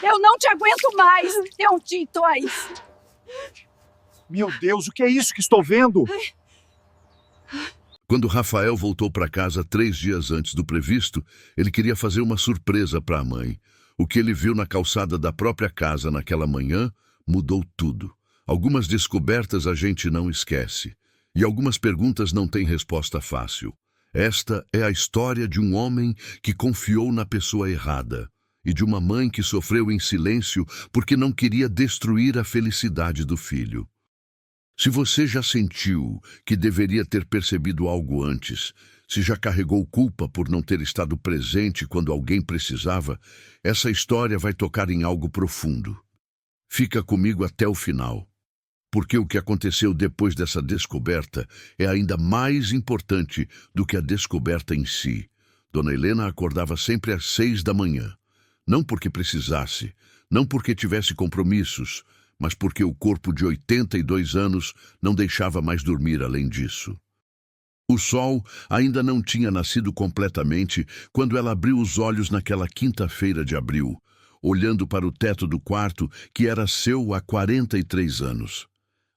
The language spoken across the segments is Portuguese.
Eu não te aguento mais, Teontitos! Meu Deus, o que é isso que estou vendo? Quando Rafael voltou para casa 3 dias antes do previsto, ele queria fazer uma surpresa para a mãe. O que ele viu na calçada da própria casa naquela manhã mudou tudo. Algumas descobertas a gente não esquece. E algumas perguntas não têm resposta fácil. Esta é a história de um homem que confiou na pessoa errada e de uma mãe que sofreu em silêncio porque não queria destruir a felicidade do filho. Se você já sentiu que deveria ter percebido algo antes, se já carregou culpa por não ter estado presente quando alguém precisava, essa história vai tocar em algo profundo. Fica comigo até o final, porque o que aconteceu depois dessa descoberta é ainda mais importante do que a descoberta em si. Dona Helena acordava sempre às 6 da manhã, não porque precisasse, não porque tivesse compromissos, mas porque o corpo de 82 anos não deixava mais dormir além disso. O sol ainda não tinha nascido completamente quando ela abriu os olhos naquela quinta-feira de abril, olhando para o teto do quarto que era seu há 43 anos.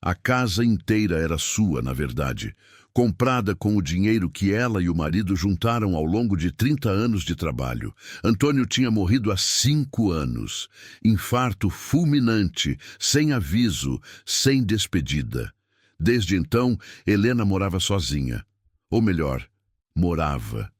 A casa inteira era sua, na verdade, comprada com o dinheiro que ela e o marido juntaram ao longo de 30 anos de trabalho. Antônio tinha morrido há 5 anos. Infarto fulminante, sem aviso, sem despedida. Desde então, Helena morava sozinha. Ou melhor, morava.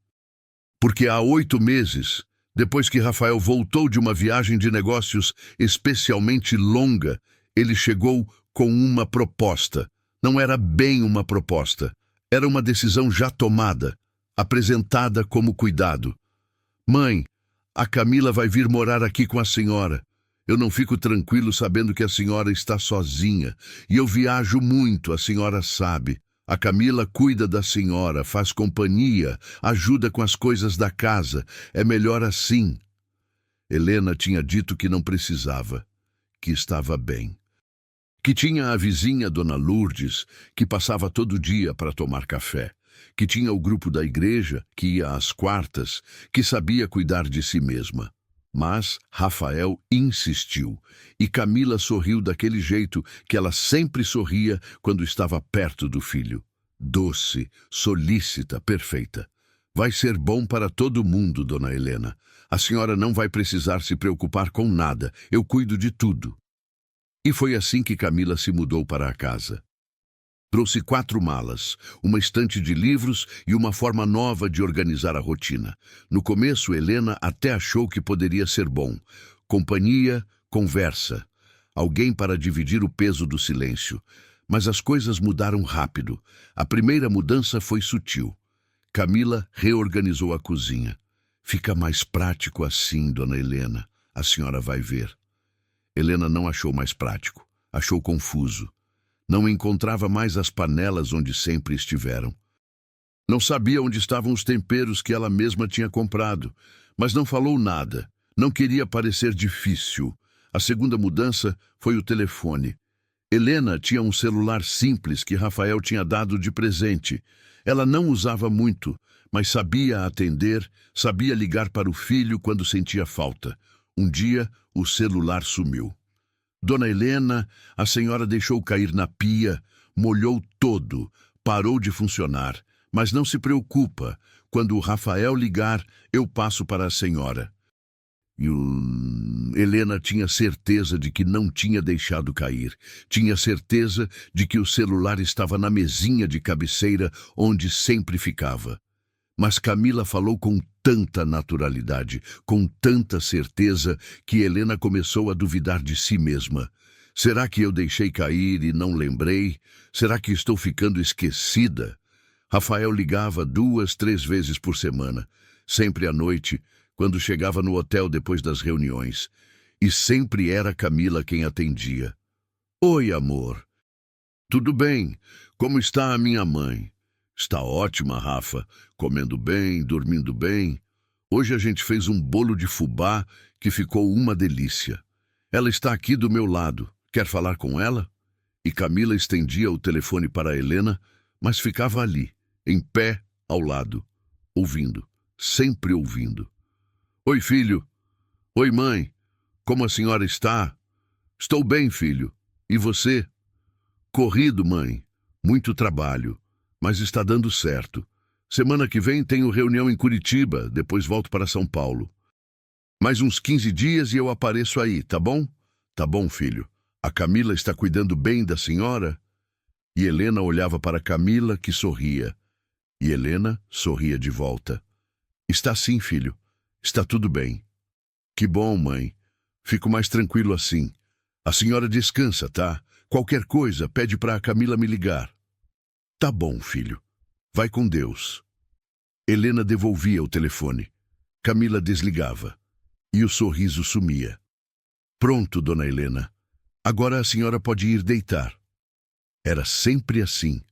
Porque há 8 meses, depois que Rafael voltou de uma viagem de negócios especialmente longa, ele chegou com uma proposta. Não era bem uma proposta. Era uma decisão já tomada, apresentada como cuidado. Mãe, a Camila vai vir morar aqui com a senhora. Eu não fico tranquilo sabendo que a senhora está sozinha. E eu viajo muito, a senhora sabe. A Camila cuida da senhora, faz companhia, ajuda com as coisas da casa. É melhor assim. Helena tinha dito que não precisava, que estava bem. Que tinha a vizinha Dona Lourdes, que passava todo dia para tomar café. Que tinha o grupo da igreja, que ia às quartas, que sabia cuidar de si mesma. Mas Rafael insistiu, e Camila sorriu daquele jeito que ela sempre sorria quando estava perto do filho. Doce, solícita, perfeita. Vai ser bom para todo mundo, Dona Helena. A senhora não vai precisar se preocupar com nada. Eu cuido de tudo. E foi assim que Camila se mudou para a casa. Trouxe 4 malas, uma estante de livros e uma forma nova de organizar a rotina. No começo, Helena até achou que poderia ser bom. Companhia, conversa. Alguém para dividir o peso do silêncio. Mas as coisas mudaram rápido. A primeira mudança foi sutil. Camila reorganizou a cozinha. Fica mais prático assim, Dona Helena. A senhora vai ver. Helena não achou mais prático. Achou confuso. Não encontrava mais as panelas onde sempre estiveram. Não sabia onde estavam os temperos que ela mesma tinha comprado, mas não falou nada. Não queria parecer difícil. A segunda mudança foi o telefone. Helena tinha um celular simples que Rafael tinha dado de presente. Ela não usava muito, mas sabia atender, sabia ligar para o filho quando sentia falta. Um dia, o celular sumiu. Dona Helena, a senhora deixou cair na pia, molhou todo, parou de funcionar. Mas não se preocupa, quando o Rafael ligar, eu passo para a senhora. Helena tinha certeza de que não tinha deixado cair. Tinha certeza de que o celular estava na mesinha de cabeceira onde sempre ficava. Mas Camila falou com tanta naturalidade, com tanta certeza, que Helena começou a duvidar de si mesma. Será que eu deixei cair e não lembrei? Será que estou ficando esquecida? Rafael ligava 2, 3 vezes por semana, sempre à noite, quando chegava no hotel depois das reuniões. E sempre era Camila quem atendia. Oi, amor. Tudo bem? Como está a minha mãe? Está ótima, Rafa. Comendo bem, dormindo bem. Hoje a gente fez um bolo de fubá que ficou uma delícia. Ela está aqui do meu lado. Quer falar com ela? E Camila estendia o telefone para Helena, mas ficava ali, em pé, ao lado, ouvindo, sempre ouvindo. Oi, filho. Oi, mãe. Como a senhora está? Estou bem, filho. E você? Corrido, mãe. Muito trabalho. Mas está dando certo. Semana que vem tenho reunião em Curitiba, depois volto para São Paulo. Mais uns 15 dias e eu apareço aí, tá bom? Tá bom, filho. A Camila está cuidando bem da senhora? E Helena olhava para Camila, que sorria. E Helena sorria de volta. Está sim, filho. Está tudo bem. Que bom, mãe. Fico mais tranquilo assim. A senhora descansa, tá? Qualquer coisa, pede para a Camila me ligar. Tá bom, filho. Vai com Deus. Helena devolvia o telefone. Camila desligava. E o sorriso sumia. Pronto, dona Helena. Agora a senhora pode ir deitar. Era sempre assim.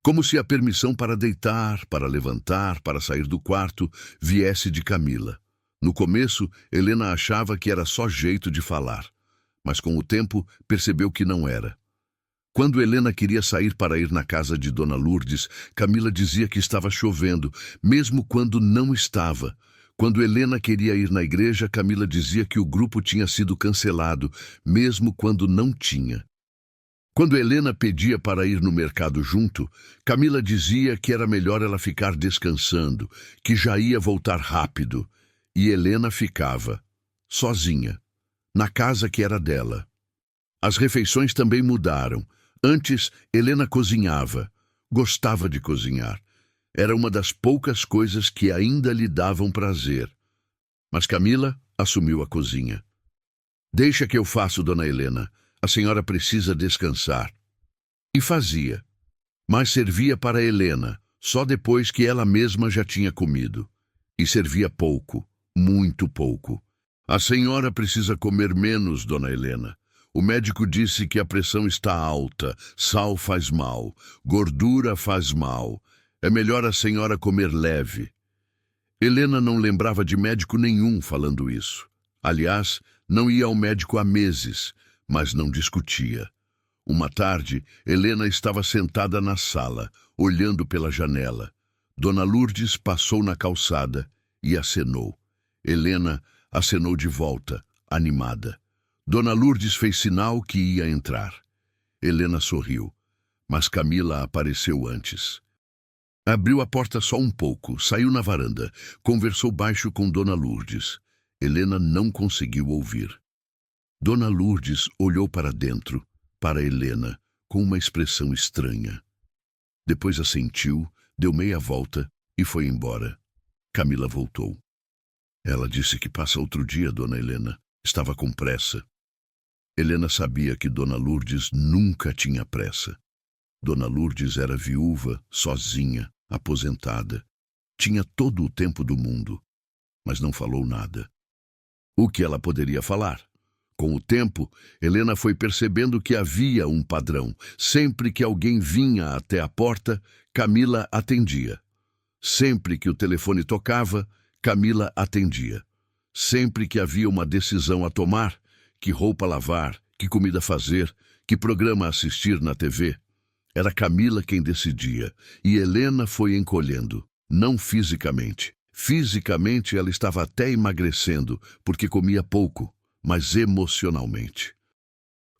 Como se a permissão para deitar, para levantar, para sair do quarto, viesse de Camila. No começo, Helena achava que era só jeito de falar. Mas com o tempo, percebeu que não era. Quando Helena queria sair para ir na casa de Dona Lourdes, Camila dizia que estava chovendo, mesmo quando não estava. Quando Helena queria ir na igreja, Camila dizia que o grupo tinha sido cancelado, mesmo quando não tinha. Quando Helena pedia para ir no mercado junto, Camila dizia que era melhor ela ficar descansando, que já ia voltar rápido. E Helena ficava, sozinha, na casa que era dela. As refeições também mudaram. Antes, Helena cozinhava. Gostava de cozinhar. Era uma das poucas coisas que ainda lhe davam prazer. Mas Camila assumiu a cozinha. Deixa que eu faço, dona Helena. A senhora precisa descansar. E fazia. Mas servia para Helena, só depois que ela mesma já tinha comido. E servia pouco, muito pouco. A senhora precisa comer menos, dona Helena. O médico disse que a pressão está alta, sal faz mal, gordura faz mal. É melhor a senhora comer leve. Helena não lembrava de médico nenhum falando isso. Aliás, não ia ao médico há meses, mas não discutia. Uma tarde, Helena estava sentada na sala, olhando pela janela. Dona Lourdes passou na calçada e acenou. Helena acenou de volta, animada. Dona Lourdes fez sinal que ia entrar. Helena sorriu, mas Camila apareceu antes. Abriu a porta só um pouco, saiu na varanda, conversou baixo com Dona Lourdes. Helena não conseguiu ouvir. Dona Lourdes olhou para dentro, para Helena, com uma expressão estranha. Depois assentiu, deu meia volta e foi embora. Camila voltou. Ela disse que passa outro dia, dona Helena. Estava com pressa. Helena sabia que Dona Lourdes nunca tinha pressa. Dona Lourdes era viúva, sozinha, aposentada. Tinha todo o tempo do mundo, mas não falou nada. O que ela poderia falar? Com o tempo, Helena foi percebendo que havia um padrão. Sempre que alguém vinha até a porta, Camila atendia. Sempre que o telefone tocava, Camila atendia. Sempre que havia uma decisão a tomar, que roupa lavar, que comida fazer, que programa assistir na TV, era Camila quem decidia, e Helena foi encolhendo, não fisicamente. Fisicamente ela estava até emagrecendo, porque comia pouco, mas emocionalmente.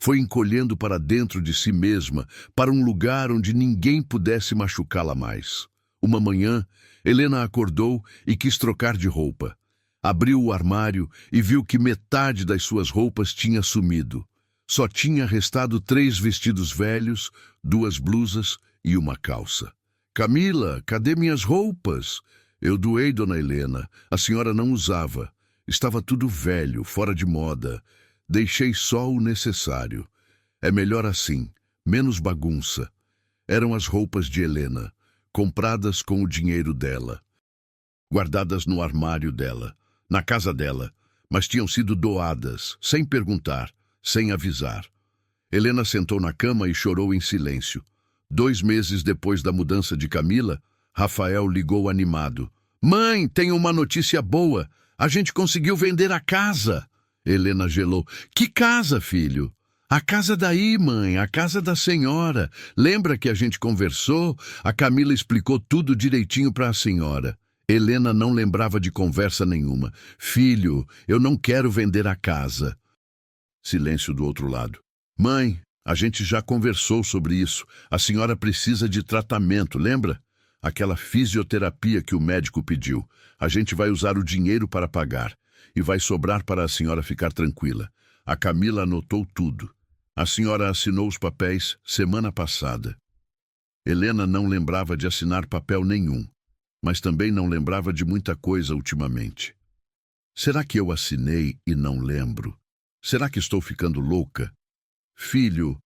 Foi encolhendo para dentro de si mesma, para um lugar onde ninguém pudesse machucá-la mais. Uma manhã, Helena acordou e quis trocar de roupa. Abriu o armário e viu que metade das suas roupas tinha sumido. Só tinha restado 3 vestidos velhos, 2 blusas e uma calça. Camila, cadê minhas roupas? Eu doei, dona Helena. A senhora não usava. Estava tudo velho, fora de moda. Deixei só o necessário. É melhor assim, menos bagunça. Eram as roupas de Helena, compradas com o dinheiro dela, guardadas no armário dela, na casa dela, mas tinham sido doadas, sem perguntar, sem avisar. Helena sentou na cama e chorou em silêncio. 2 meses depois da mudança de Camila, Rafael ligou animado. Mãe, tenho uma notícia boa. A gente conseguiu vender a casa. Helena gelou. Que casa, filho? A casa daí, mãe, a casa da senhora. Lembra que a gente conversou? A Camila explicou tudo direitinho para a senhora. Helena não lembrava de conversa nenhuma. Filho, eu não quero vender a casa. Silêncio do outro lado. Mãe, a gente já conversou sobre isso. A senhora precisa de tratamento, lembra? Aquela fisioterapia que o médico pediu. A gente vai usar o dinheiro para pagar. E vai sobrar para a senhora ficar tranquila. A Camila anotou tudo. A senhora assinou os papéis semana passada. Helena não lembrava de assinar papel nenhum, mas também não lembrava de muita coisa ultimamente. Será que eu assinei e não lembro? Será que estou ficando louca? Filho,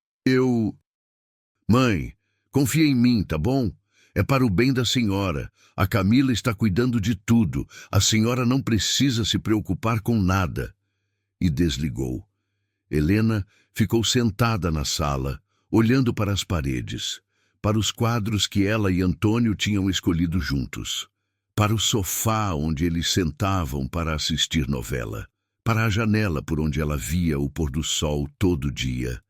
Mãe, confia em mim, tá bom? É para o bem da senhora. A Camila está cuidando de tudo. A senhora não precisa se preocupar com nada. E desligou. Helena ficou sentada na sala, olhando para as paredes, para os quadros que ela e Antônio tinham escolhido juntos, para o sofá onde eles sentavam para assistir novela, para a janela por onde ela via o pôr do sol todo dia.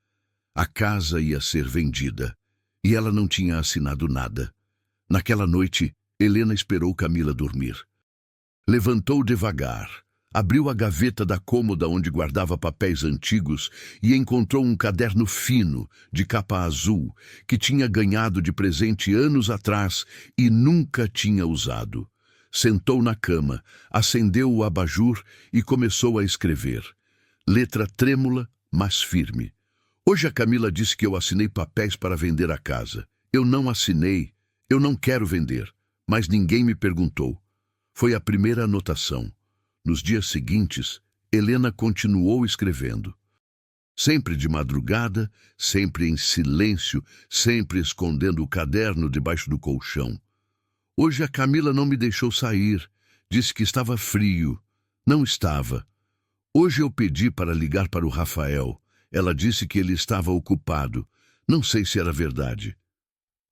A casa ia ser vendida, e ela não tinha assinado nada. Naquela noite, Helena esperou Camila dormir. Levantou devagar, abriu a gaveta da cômoda onde guardava papéis antigos e encontrou um caderno fino, de capa azul, que tinha ganhado de presente anos atrás e nunca tinha usado. Sentou na cama, acendeu o abajur e começou a escrever. Letra trêmula, mas firme. Hoje a Camila disse que eu assinei papéis para vender a casa. Eu não assinei, eu não quero vender, mas ninguém me perguntou. Foi a primeira anotação. Nos dias seguintes, Helena continuou escrevendo. Sempre de madrugada, sempre em silêncio, sempre escondendo o caderno debaixo do colchão. Hoje a Camila não me deixou sair. Disse que estava frio. Não estava. Hoje eu pedi para ligar para o Rafael. Ela disse que ele estava ocupado. Não sei se era verdade.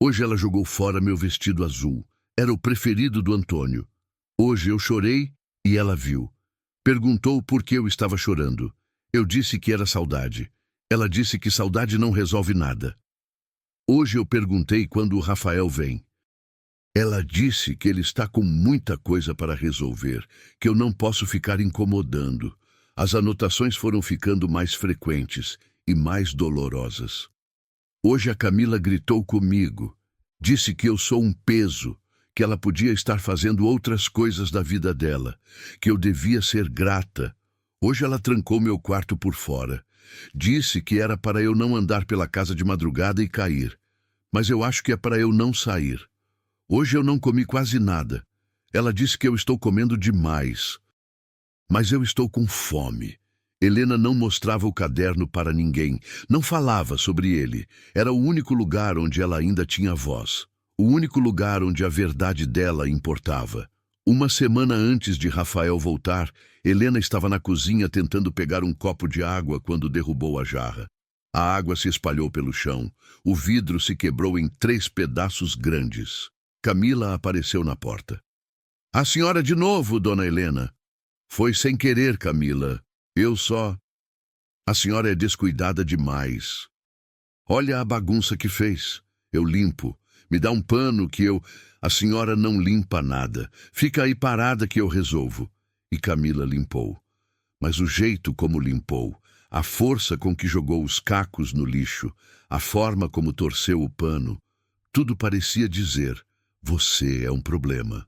Hoje ela jogou fora meu vestido azul. Era o preferido do Antônio. Hoje eu chorei e ela viu. Perguntou por que eu estava chorando. Eu disse que era saudade. Ela disse que saudade não resolve nada. Hoje eu perguntei quando o Rafael vem. Ela disse que ele está com muita coisa para resolver, que eu não posso ficar incomodando. As anotações foram ficando mais frequentes e mais dolorosas. Hoje a Camila gritou comigo. Disse que eu sou um peso, que ela podia estar fazendo outras coisas da vida dela, que eu devia ser grata. Hoje ela trancou meu quarto por fora. Disse que era para eu não andar pela casa de madrugada e cair. Mas eu acho que é para eu não sair. Hoje eu não comi quase nada. Ela disse que eu estou comendo demais. Mas eu estou com fome. Helena não mostrava o caderno para ninguém, não falava sobre ele. Era o único lugar onde ela ainda tinha voz. O único lugar onde a verdade dela importava. Uma semana antes de Rafael voltar, Helena estava na cozinha tentando pegar um copo de água quando derrubou a jarra. A água se espalhou pelo chão. O vidro se quebrou em 3 pedaços grandes. Camila apareceu na porta. A senhora de novo, dona Helena. Foi sem querer, Camila. Eu só... A senhora é descuidada demais. Olha a bagunça que fez. Eu limpo. Me dá um pano que eu... A senhora não limpa nada. Fica aí parada que eu resolvo. E Camila limpou. Mas o jeito como limpou, a força com que jogou os cacos no lixo, a forma como torceu o pano, tudo parecia dizer, você é um problema.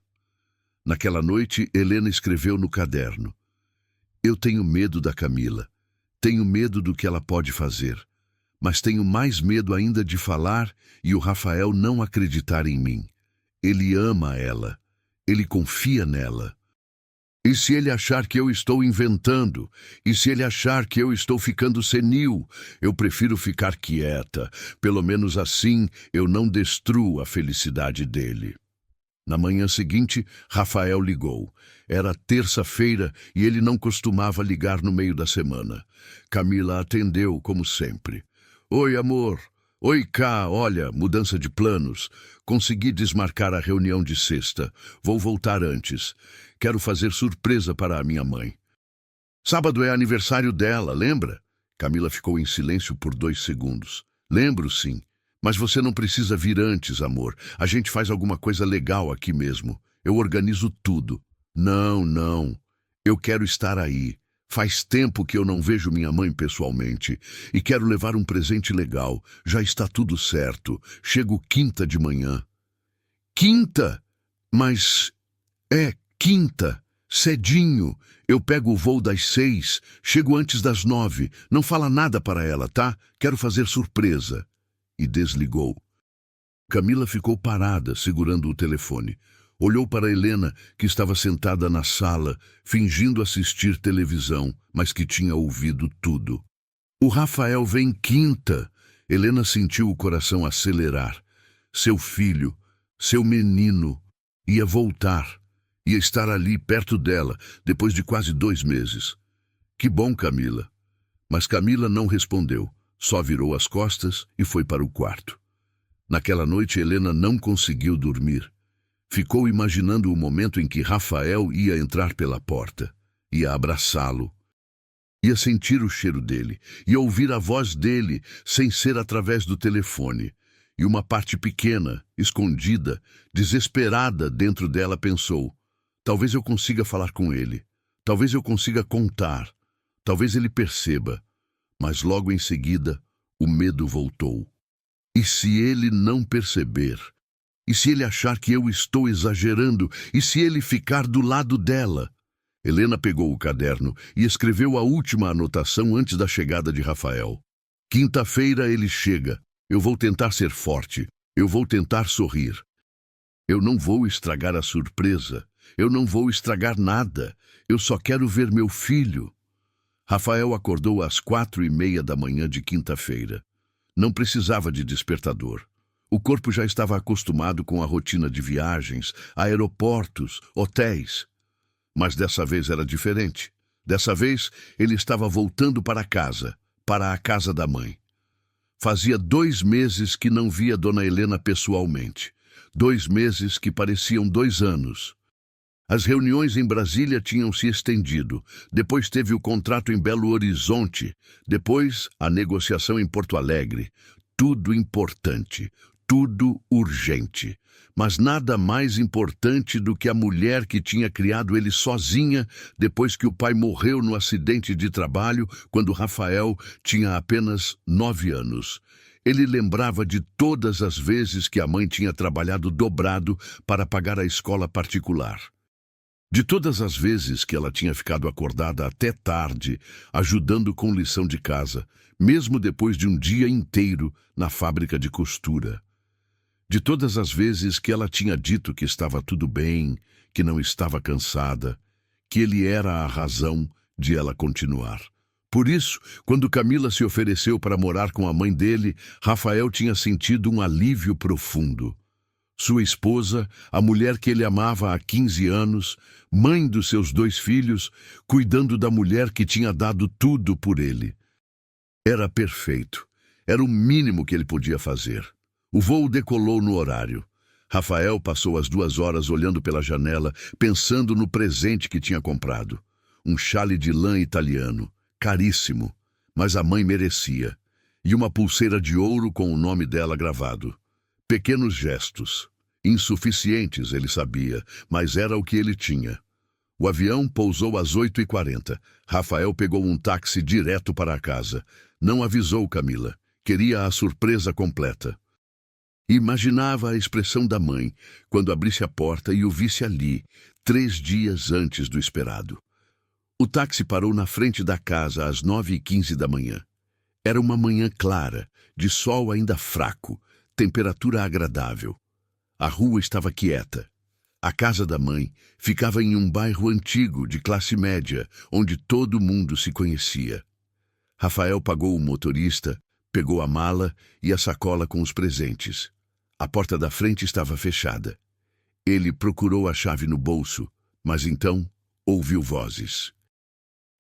Naquela noite, Helena escreveu no caderno. Eu tenho medo da Camila. Tenho medo do que ela pode fazer. Mas tenho mais medo ainda de falar e o Rafael não acreditar em mim. Ele ama ela. Ele confia nela. E se ele achar que eu estou inventando? E se ele achar que eu estou ficando senil? Eu prefiro ficar quieta. Pelo menos assim eu não destruo a felicidade dele. Na manhã seguinte, Rafael ligou. Era terça-feira e ele não costumava ligar no meio da semana. Camila atendeu, como sempre. Oi, amor. Oi, cá, olha, mudança de planos. Consegui desmarcar a reunião de sexta. Vou voltar antes. Quero fazer surpresa para a minha mãe. Sábado é aniversário dela, lembra? Camila ficou em silêncio por 2 segundos. Lembro, sim. Mas você não precisa vir antes, amor. A gente faz alguma coisa legal aqui mesmo. Eu organizo tudo. Não, não. Eu quero estar aí. Faz tempo que eu não vejo minha mãe pessoalmente e quero levar um presente legal. Já está tudo certo. Chego quinta de manhã. Quinta? Mas é quinta. Cedinho. Eu pego o voo das 6. Chego antes das 9. Não fala nada para ela, tá? Quero fazer surpresa. E desligou. Camila ficou parada, segurando o telefone. Olhou para Helena, que estava sentada na sala, fingindo assistir televisão, mas que tinha ouvido tudo. O Rafael vem quinta. Helena sentiu o coração acelerar. Seu filho, seu menino, ia voltar. Ia estar ali, perto dela, depois de quase 2 meses. Que bom, Camila. Mas Camila não respondeu. Só virou as costas e foi para o quarto. Naquela noite, Helena não conseguiu dormir. Ficou imaginando o momento em que Rafael ia entrar pela porta, ia abraçá-lo, ia sentir o cheiro dele, ia ouvir a voz dele sem ser através do telefone. E uma parte pequena, escondida, desesperada dentro dela pensou: talvez eu consiga falar com ele, talvez eu consiga contar, talvez ele perceba. Mas logo em seguida, o medo voltou. E se ele não perceber? E se ele achar que eu estou exagerando? E se ele ficar do lado dela? Helena pegou o caderno e escreveu a última anotação antes da chegada de Rafael. Quinta-feira ele chega. Eu vou tentar ser forte. Eu vou tentar sorrir. Eu não vou estragar a surpresa. Eu não vou estragar nada. Eu só quero ver meu filho. Rafael acordou às 4:30 da manhã de quinta-feira. Não precisava de despertador. O corpo já estava acostumado com a rotina de viagens, aeroportos, hotéis. Mas dessa vez era diferente. Dessa vez, ele estava voltando para casa, para a casa da mãe. Fazia 2 meses que não via Dona Helena pessoalmente. 2 meses que pareciam 2 anos. As reuniões em Brasília tinham se estendido. Depois teve o contrato em Belo Horizonte. Depois, a negociação em Porto Alegre. Tudo importante. Tudo urgente. Mas nada mais importante do que a mulher que tinha criado ele sozinha depois que o pai morreu no acidente de trabalho quando Rafael tinha apenas 9 anos. Ele lembrava de todas as vezes que a mãe tinha trabalhado dobrado para pagar a escola particular. De todas as vezes que ela tinha ficado acordada até tarde, ajudando com lição de casa, mesmo depois de um dia inteiro na fábrica de costura. De todas as vezes que ela tinha dito que estava tudo bem, que não estava cansada, que ele era a razão de ela continuar. Por isso, quando Camila se ofereceu para morar com a mãe dele, Rafael tinha sentido um alívio profundo. Sua esposa, a mulher que ele amava há 15 anos, mãe dos seus 2 filhos, cuidando da mulher que tinha dado tudo por ele. Era perfeito. Era o mínimo que ele podia fazer. O voo decolou no horário. Rafael passou as 2 horas olhando pela janela, pensando no presente que tinha comprado. Um chale de lã italiano, caríssimo, mas a mãe merecia. E uma pulseira de ouro com o nome dela gravado. Pequenos gestos. Insuficientes, ele sabia, mas era o que ele tinha. O avião pousou às 8:40. Rafael pegou um táxi direto para a casa. Não avisou Camila. Queria a surpresa completa. Imaginava a expressão da mãe quando abrisse a porta e o visse ali, 3 dias antes do esperado. O táxi parou na frente da casa às 9:15 da manhã. Era uma manhã clara, de sol ainda fraco, temperatura agradável. A rua estava quieta. A casa da mãe ficava em um bairro antigo, de classe média, onde todo mundo se conhecia. Rafael pagou o motorista, pegou a mala e a sacola com os presentes. A porta da frente estava fechada. Ele procurou a chave no bolso, mas então ouviu vozes.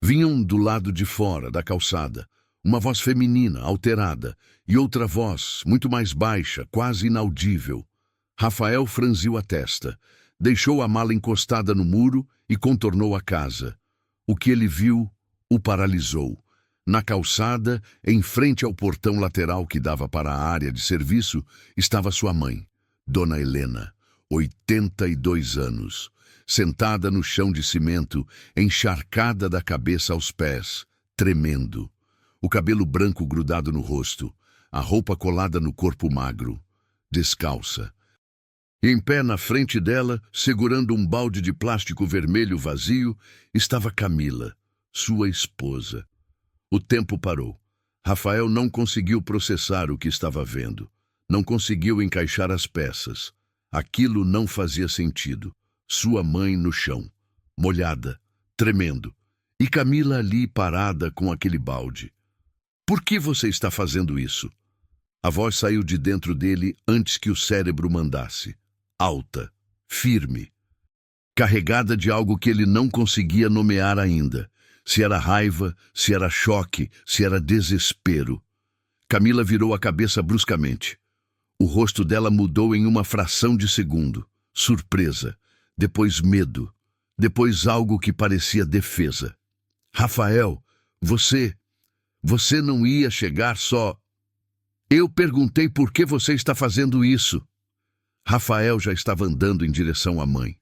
Vinham do lado de fora da calçada, uma voz feminina, alterada, e outra voz, muito mais baixa, quase inaudível. Rafael franziu a testa, deixou a mala encostada no muro e contornou a casa. O que ele viu o paralisou. Na calçada, em frente ao portão lateral que dava para a área de serviço, estava sua mãe, Dona Helena, 82 anos, sentada no chão de cimento, encharcada da cabeça aos pés, tremendo. O cabelo branco grudado no rosto, a roupa colada no corpo magro, descalça. E em pé na frente dela, segurando um balde de plástico vermelho vazio, estava Camila, sua esposa. O tempo parou. Rafael não conseguiu processar o que estava vendo. Não conseguiu encaixar as peças. Aquilo não fazia sentido. Sua mãe no chão, molhada, tremendo. E Camila ali parada com aquele balde. Por que você está fazendo isso? A voz saiu de dentro dele antes que o cérebro mandasse. Alta, firme, carregada de algo que ele não conseguia nomear ainda. Se era raiva, se era choque, se era desespero. Camila virou a cabeça bruscamente. O rosto dela mudou em uma fração de segundo. Surpresa, depois medo, depois algo que parecia defesa. Rafael, você não ia chegar só. Eu perguntei por que você está fazendo isso. Rafael já estava andando em direção à mãe.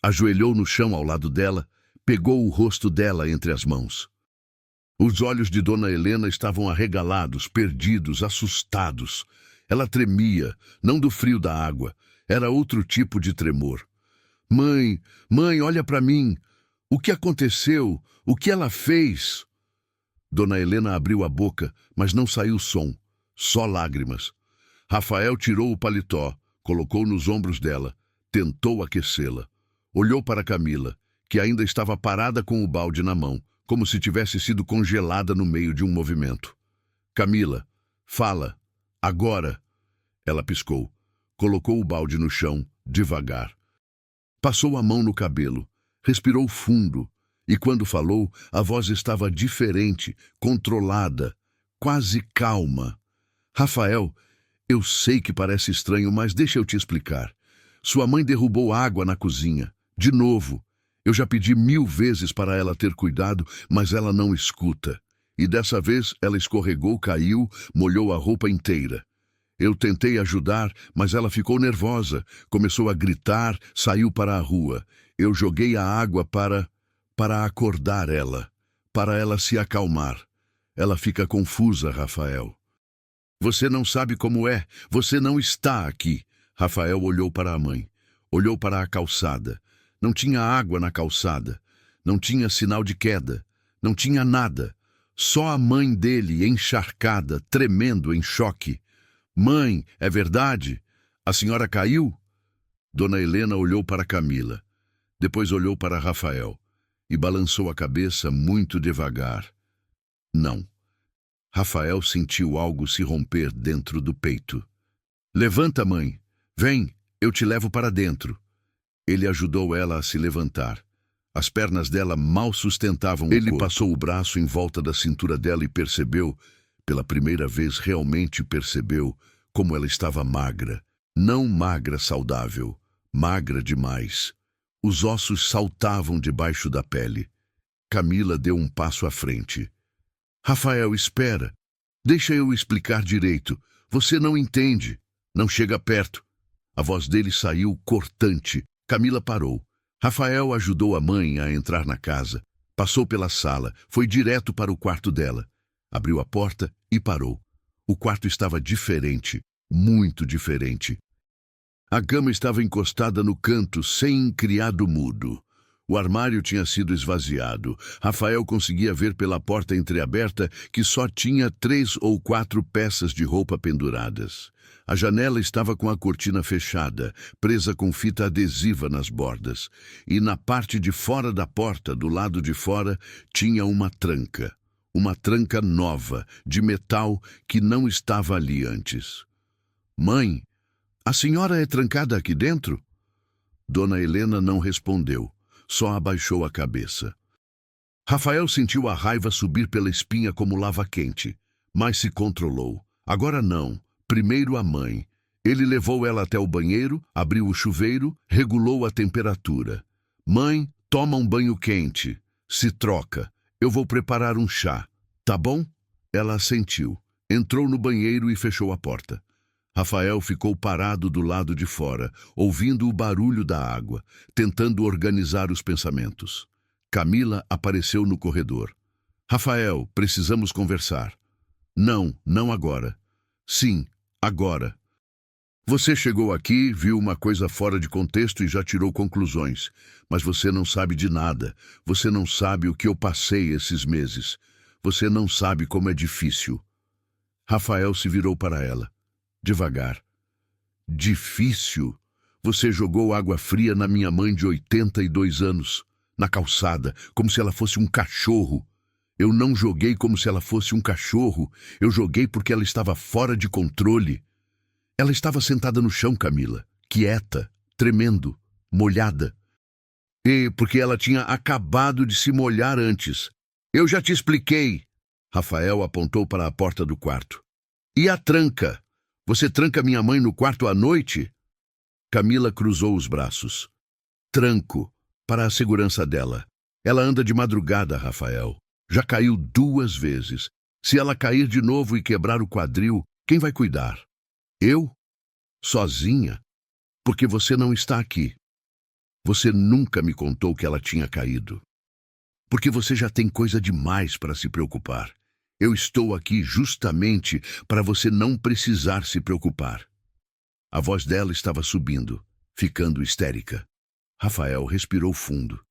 Ajoelhou no chão ao lado dela, pegou o rosto dela entre as mãos. Os olhos de Dona Helena estavam arregalados, perdidos, assustados. Ela tremia, não do frio da água, era outro tipo de tremor. Mãe, olha para mim. O que aconteceu? O que ela fez? Dona Helena abriu a boca, mas não saiu som, só lágrimas. Rafael tirou o paletó, colocou nos ombros dela, tentou aquecê-la. Olhou para Camila, que ainda estava parada com o balde na mão, como se tivesse sido congelada no meio de um movimento. Camila, fala, agora. Ela piscou, colocou o balde no chão, devagar. Passou a mão no cabelo, respirou fundo, e quando falou, a voz estava diferente, controlada, quase calma. Rafael, eu sei que parece estranho, mas deixa eu te explicar. Sua mãe derrubou água na cozinha. De novo. Eu já pedi 1000 vezes para ela ter cuidado, mas ela não escuta. E dessa vez ela escorregou, caiu, molhou a roupa inteira. Eu tentei ajudar, mas ela ficou nervosa. Começou a gritar, saiu para a rua. Eu joguei a água para acordar ela, para ela se acalmar. Ela fica confusa, Rafael. Você não sabe como é, você não está aqui. Rafael olhou para a mãe, olhou para a calçada. Não tinha água na calçada, não tinha sinal de queda, não tinha nada. Só a mãe dele, encharcada, tremendo, em choque. Mãe, é verdade? A senhora caiu? Dona Helena olhou para Camila, depois olhou para Rafael e balançou a cabeça muito devagar. Não. Rafael sentiu algo se romper dentro do peito. Levanta, mãe. Vem, eu te levo para dentro. Ele ajudou ela a se levantar. As pernas dela mal sustentavam o corpo. Ele passou o braço em volta da cintura dela e percebeu, pela primeira vez realmente percebeu, como ela estava magra. Não magra saudável, magra demais. Os ossos saltavam debaixo da pele. Camila deu um passo à frente. Rafael, espera. Deixa eu explicar direito. Você não entende. Não chega perto. A voz dele saiu cortante. Camila parou. Rafael ajudou a mãe a entrar na casa. Passou pela sala, foi direto para o quarto dela. Abriu a porta e parou. O quarto estava diferente, muito diferente. A cama estava encostada no canto, sem criado mudo. O armário tinha sido esvaziado. Rafael conseguia ver pela porta entreaberta que só tinha 3 ou 4 peças de roupa penduradas. A janela estava com a cortina fechada, presa com fita adesiva nas bordas. E na parte de fora da porta, do lado de fora, tinha uma tranca. Uma tranca nova, de metal, que não estava ali antes. Mãe, a senhora é trancada aqui dentro? Dona Helena não respondeu. Só abaixou a cabeça. Rafael sentiu a raiva subir pela espinha como lava quente, mas se controlou. Agora não. Primeiro a mãe. Ele levou ela até o banheiro, abriu o chuveiro, regulou a temperatura. Mãe, toma um banho quente. Se troca. Eu vou preparar um chá. Tá bom? Ela assentiu. Entrou no banheiro e fechou a porta. Rafael ficou parado do lado de fora, ouvindo o barulho da água, tentando organizar os pensamentos. Camila apareceu no corredor. Rafael, precisamos conversar. Não, não agora. Sim, agora. Você chegou aqui, viu uma coisa fora de contexto e já tirou conclusões. Mas você não sabe de nada. Você não sabe o que eu passei esses meses. Você não sabe como é difícil. Rafael se virou para ela. Devagar. Difícil? Você jogou água fria na minha mãe de 82 anos, na calçada, como se ela fosse um cachorro. Eu não joguei como se ela fosse um cachorro. Eu joguei porque ela estava fora de controle. Ela estava sentada no chão, Camila, quieta, tremendo, molhada. E porque ela tinha acabado de se molhar antes. Eu já te expliquei. Rafael apontou para a porta do quarto. E a tranca? Você tranca minha mãe no quarto à noite? Camila cruzou os braços. Tranco, para a segurança dela. Ela anda de madrugada, Rafael. Já caiu 2 vezes. Se ela cair de novo e quebrar o quadril, quem vai cuidar? Eu? Sozinha? Porque você não está aqui. Você nunca me contou que ela tinha caído. Porque você já tem coisa demais para se preocupar. Eu estou aqui justamente para você não precisar se preocupar. A voz dela estava subindo, ficando histérica. Rafael respirou fundo.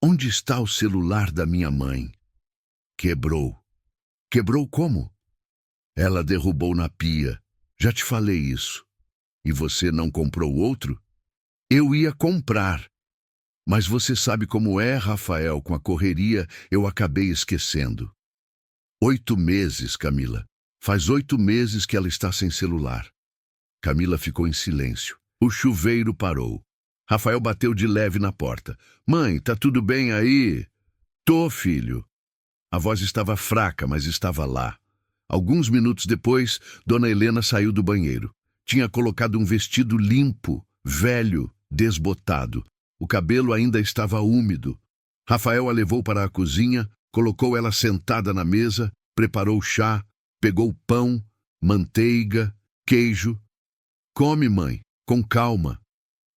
Onde está o celular da minha mãe? Quebrou. Quebrou como? Ela derrubou na pia. Já te falei isso. E você não comprou outro? Eu ia comprar. Mas você sabe como é, Rafael, com a correria, eu acabei esquecendo. 8 meses, Camila. Faz 8 meses que ela está sem celular. Camila ficou em silêncio. O chuveiro parou. Rafael bateu de leve na porta. Mãe, tá tudo bem aí? Tô, filho. A voz estava fraca, mas estava lá. Alguns minutos depois, Dona Helena saiu do banheiro. Tinha colocado um vestido limpo, velho, desbotado. O cabelo ainda estava úmido. Rafael a levou para a cozinha, colocou ela sentada na mesa, preparou chá, pegou pão, manteiga, queijo. Come, mãe, com calma.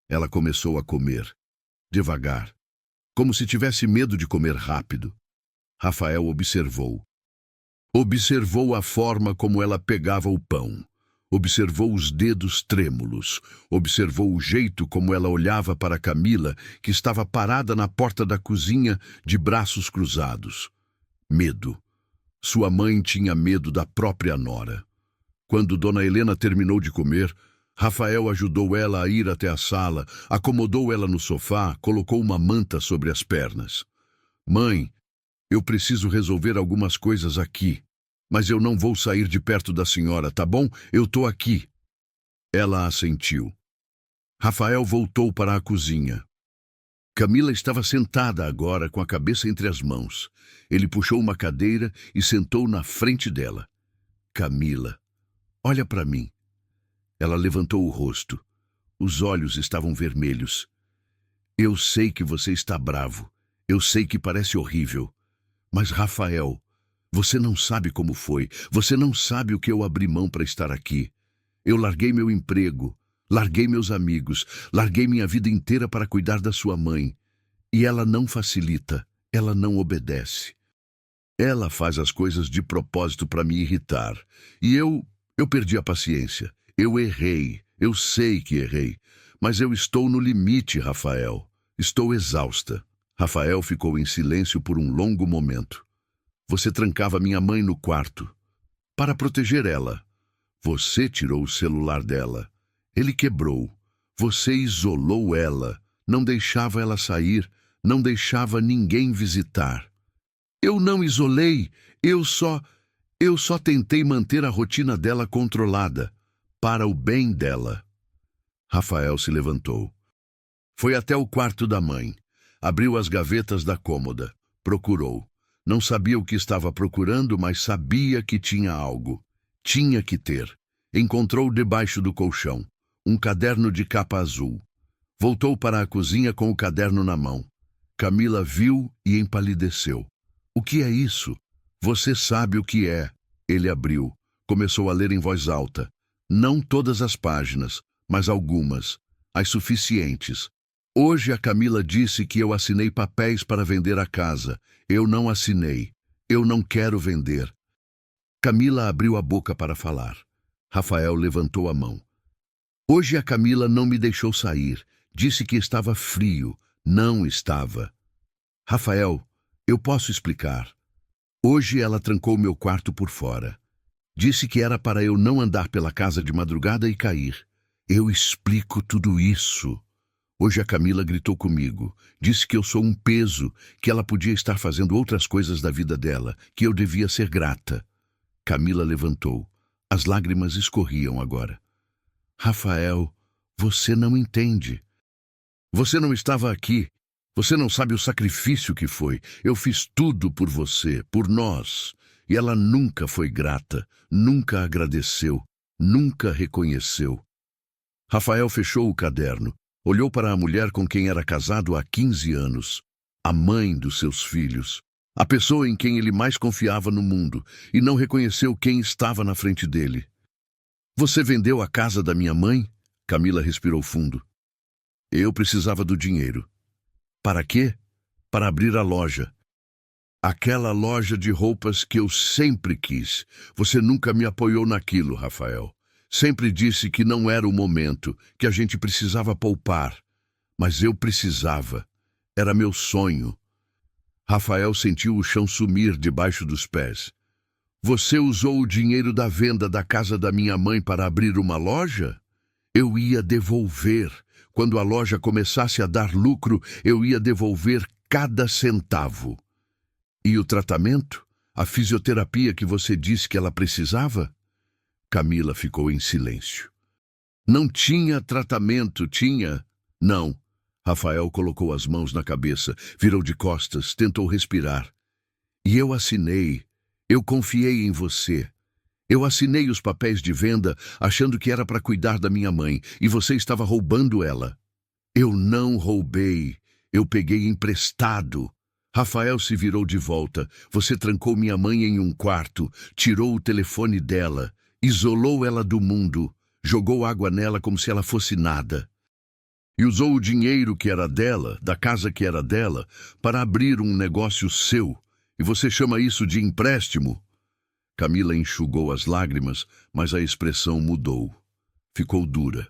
Ela começou a comer, devagar, como se tivesse medo de comer rápido. Rafael observou. Observou a forma como ela pegava o pão. Observou os dedos trêmulos. Observou o jeito como ela olhava para Camila, que estava parada na porta da cozinha, de braços cruzados. Medo. Sua mãe tinha medo da própria nora. Quando Dona Helena terminou de comer, Rafael ajudou ela a ir até a sala, acomodou ela no sofá, colocou uma manta sobre as pernas. Mãe, eu preciso resolver algumas coisas aqui. Mas eu não vou sair de perto da senhora, tá bom? Eu tô aqui. Ela assentiu. Rafael voltou para a cozinha. Camila estava sentada agora com a cabeça entre as mãos. Ele puxou uma cadeira e sentou na frente dela. Camila, olha para mim. Ela levantou o rosto. Os olhos estavam vermelhos. Eu sei que você está bravo. Eu sei que parece horrível. Mas, Rafael, você não sabe como foi. Você não sabe o que eu abri mão para estar aqui. Eu larguei meu emprego, larguei meus amigos, larguei minha vida inteira para cuidar da sua mãe. E ela não facilita, ela não obedece. Ela faz as coisas de propósito para me irritar. E eu perdi a paciência. Eu errei, eu sei que errei. Mas eu estou no limite, Rafael. Estou exausta. Rafael ficou em silêncio por um longo momento. Você trancava minha mãe no quarto. Para proteger ela. Você tirou o celular dela. Ele quebrou. Você isolou ela. Não deixava ela sair. Não deixava ninguém visitar. Eu não isolei. Eu só tentei manter a rotina dela controlada. Para o bem dela. Rafael se levantou. Foi até o quarto da mãe. Abriu as gavetas da cômoda. Procurou. Não sabia o que estava procurando, mas sabia que tinha algo. Tinha que ter. Encontrou debaixo do colchão um caderno de capa azul. Voltou para a cozinha com o caderno na mão. Camila viu e empalideceu. O que é isso? Você sabe o que é. Ele abriu. Começou a ler em voz alta. Não todas as páginas, mas algumas, as suficientes. Hoje a Camila disse que eu assinei papéis para vender a casa. Eu não assinei. Eu não quero vender. Camila abriu a boca para falar. Rafael levantou a mão. Hoje a Camila não me deixou sair. Disse que estava frio. Não estava. Rafael, eu posso explicar. Hoje ela trancou meu quarto por fora. Disse que era para eu não andar pela casa de madrugada e cair. Eu explico tudo isso. Hoje a Camila gritou comigo. Disse que eu sou um peso, que ela podia estar fazendo outras coisas da vida dela, que eu devia ser grata. Camila levantou. As lágrimas escorriam agora. Rafael, você não entende. Você não estava aqui. Você não sabe o sacrifício que foi. Eu fiz tudo por você, por nós. E ela nunca foi grata, nunca agradeceu, nunca reconheceu. Rafael fechou o caderno, olhou para a mulher com quem era casado há 15 anos, a mãe dos seus filhos, a pessoa em quem ele mais confiava no mundo, e não reconheceu quem estava na frente dele. Você vendeu a casa da minha mãe? Camila respirou fundo. Eu precisava do dinheiro. Para quê? Para abrir a loja. Aquela loja de roupas que eu sempre quis. Você nunca me apoiou naquilo, Rafael. Sempre disse que não era o momento, que a gente precisava poupar. Mas eu precisava. Era meu sonho. Rafael sentiu o chão sumir debaixo dos pés. Você usou o dinheiro da venda da casa da minha mãe para abrir uma loja? Eu ia devolver. Quando a loja começasse a dar lucro, eu ia devolver cada centavo. E o tratamento? A fisioterapia que você disse que ela precisava? Camila ficou em silêncio. Não tinha tratamento, tinha? Não. Rafael colocou as mãos na cabeça, virou de costas, tentou respirar. E eu assinei. Eu confiei em você. Eu assinei os papéis de venda achando que era para cuidar da minha mãe e você estava roubando ela. Eu não roubei. Eu peguei emprestado. Rafael se virou de volta. Você trancou minha mãe em um quarto, tirou o telefone dela, isolou ela do mundo, jogou água nela como se ela fosse nada. E usou o dinheiro que era dela, da casa que era dela, para abrir um negócio seu. E você chama isso de empréstimo? Camila enxugou as lágrimas, mas a expressão mudou. Ficou dura.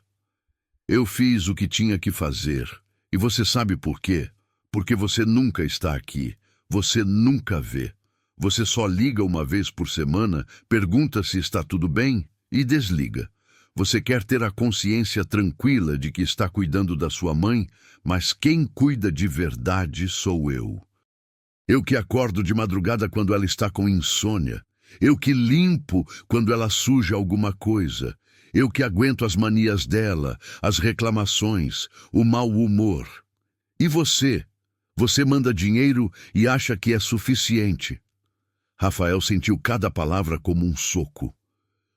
Eu fiz o que tinha que fazer. E você sabe por quê? Porque você nunca está aqui. Você nunca vê. Você só liga uma vez por semana, pergunta se está tudo bem e desliga. Você quer ter a consciência tranquila de que está cuidando da sua mãe, mas quem cuida de verdade sou eu. Eu que acordo de madrugada quando ela está com insônia. Eu que limpo quando ela suja alguma coisa. Eu que aguento as manias dela, as reclamações, o mau humor. E você? Você manda dinheiro e acha que é suficiente. Rafael sentiu cada palavra como um soco.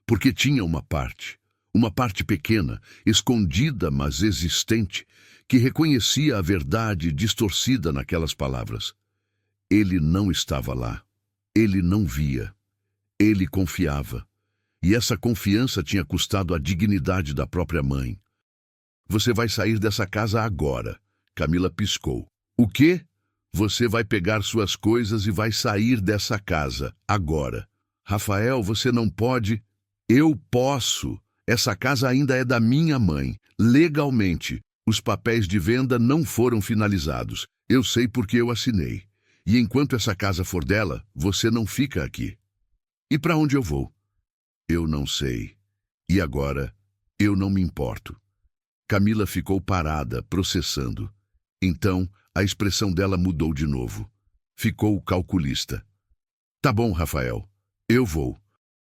Porque tinha uma parte pequena, escondida mas existente, que reconhecia a verdade distorcida naquelas palavras. Ele não estava lá. Ele não via. Ele confiava. E essa confiança tinha custado a dignidade da própria mãe. Você vai sair dessa casa agora. Camila piscou. O quê? Você vai pegar suas coisas e vai sair dessa casa, agora. Rafael, você não pode... Eu posso. Essa casa ainda é da minha mãe, legalmente. Os papéis de venda não foram finalizados. Eu sei porque eu assinei. E enquanto essa casa for dela, você não fica aqui. E para onde eu vou? Eu não sei. E agora, eu não me importo. Camila ficou parada, processando. Então, a expressão dela mudou de novo. Ficou calculista. Tá bom, Rafael. Eu vou.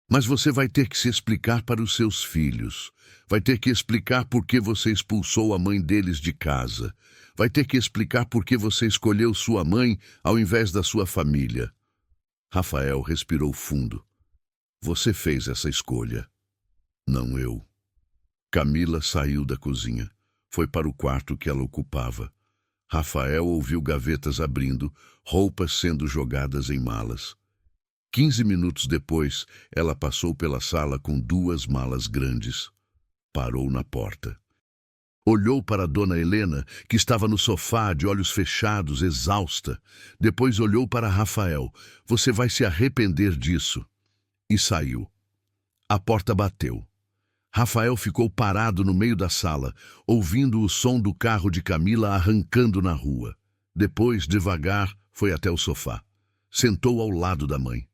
Mas você vai ter que se explicar para os seus filhos. Vai ter que explicar por que você expulsou a mãe deles de casa. Vai ter que explicar por que você escolheu sua mãe ao invés da sua família. Rafael respirou fundo. Você fez essa escolha. Não eu. Camila saiu da cozinha. Foi para o quarto que ela ocupava. Rafael ouviu gavetas abrindo, roupas sendo jogadas em malas. 15 minutos depois, ela passou pela sala com 2 malas grandes. Parou na porta. Olhou para Dona Helena, que estava no sofá, de olhos fechados, exausta. Depois olhou para Rafael. Você vai se arrepender disso. E saiu. A porta bateu. Rafael ficou parado no meio da sala, ouvindo o som do carro de Camila arrancando na rua. Depois, devagar, foi até o sofá. Sentou ao lado da mãe.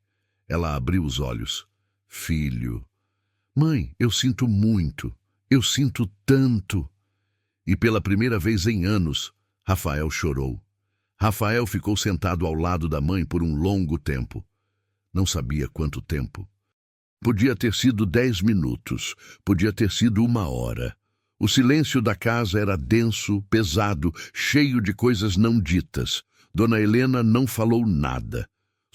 Ela abriu os olhos. Filho. Mãe, eu sinto muito. Eu sinto tanto. E pela primeira vez em anos, Rafael chorou. Rafael ficou sentado ao lado da mãe por um longo tempo. Não sabia quanto tempo. Podia ter sido 10 minutos, podia ter sido 1 hora. O silêncio da casa era denso, pesado, cheio de coisas não ditas. Dona Helena não falou nada.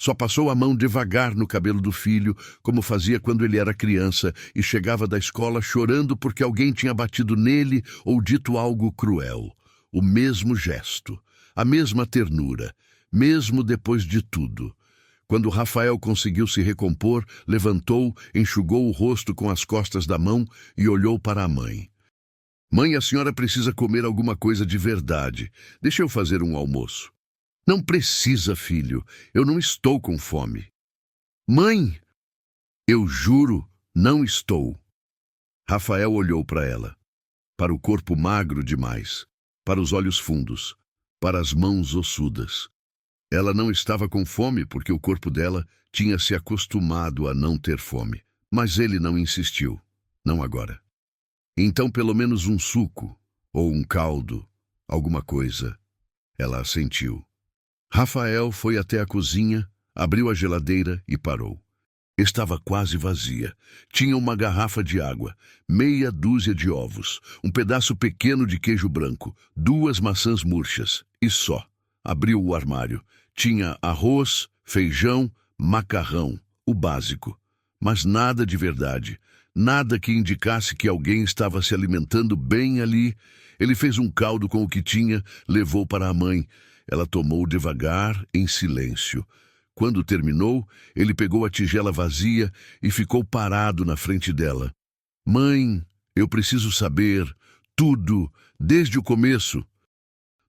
Só passou a mão devagar no cabelo do filho, como fazia quando ele era criança e chegava da escola chorando porque alguém tinha batido nele ou dito algo cruel. O mesmo gesto, a mesma ternura, mesmo depois de tudo. Quando Rafael conseguiu se recompor, levantou, enxugou o rosto com as costas da mão e olhou para a mãe. Mãe, a senhora precisa comer alguma coisa de verdade. Deixa eu fazer um almoço. Não precisa, filho. Eu não estou com fome. Mãe! Eu juro, não estou. Rafael olhou para ela, para o corpo magro demais, para os olhos fundos, para as mãos ossudas. Ela não estava com fome porque o corpo dela tinha se acostumado a não ter fome. Mas ele não insistiu. Não agora. Então pelo menos um suco, ou um caldo, alguma coisa. Ela assentiu. Rafael foi até a cozinha, abriu a geladeira e parou. Estava quase vazia. Tinha uma garrafa de água, meia dúzia de ovos, um pedaço pequeno de queijo branco, 2 maçãs murchas, e só. Abriu o armário. Tinha arroz, feijão, macarrão, o básico. Mas nada de verdade, nada que indicasse que alguém estava se alimentando bem ali. Ele fez um caldo com o que tinha, levou para a mãe. Ela tomou devagar, em silêncio. Quando terminou, ele pegou a tigela vazia e ficou parado na frente dela. Mãe, eu preciso saber tudo, desde o começo.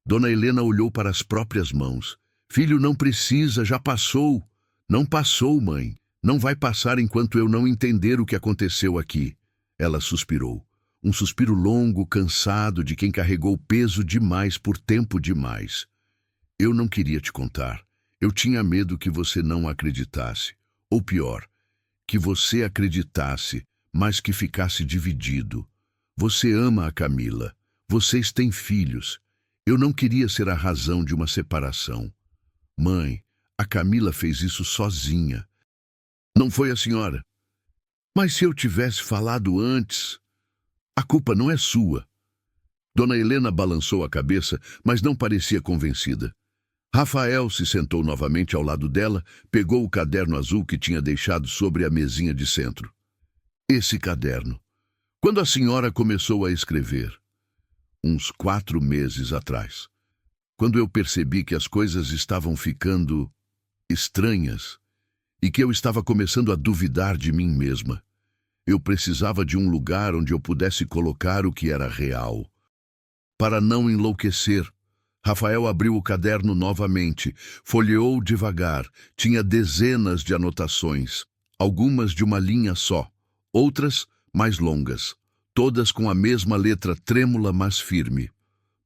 Dona Helena olhou para as próprias mãos. Filho, não precisa, já passou. Não passou, mãe. Não vai passar enquanto eu não entender o que aconteceu aqui. Ela suspirou. Um suspiro longo, cansado, de quem carregou peso demais por tempo demais. Eu não queria te contar. Eu tinha medo que você não acreditasse. Ou pior, que você acreditasse, mas que ficasse dividido. Você ama a Camila. Vocês têm filhos. Eu não queria ser a razão de uma separação. Mãe, a Camila fez isso sozinha. Não foi a senhora. Mas se eu tivesse falado antes, a culpa não é sua. Dona Helena balançou a cabeça, mas não parecia convencida. Rafael se sentou novamente ao lado dela, pegou o caderno azul que tinha deixado sobre a mesinha de centro. Esse caderno. Quando a senhora começou a escrever? Uns 4 meses atrás. Quando eu percebi que as coisas estavam ficando estranhas e que eu estava começando a duvidar de mim mesma. Eu precisava de um lugar onde eu pudesse colocar o que era real. Para não enlouquecer, Rafael abriu o caderno novamente, folheou devagar, tinha dezenas de anotações, algumas de uma linha só, outras mais longas, todas com a mesma letra trêmula, mas firme.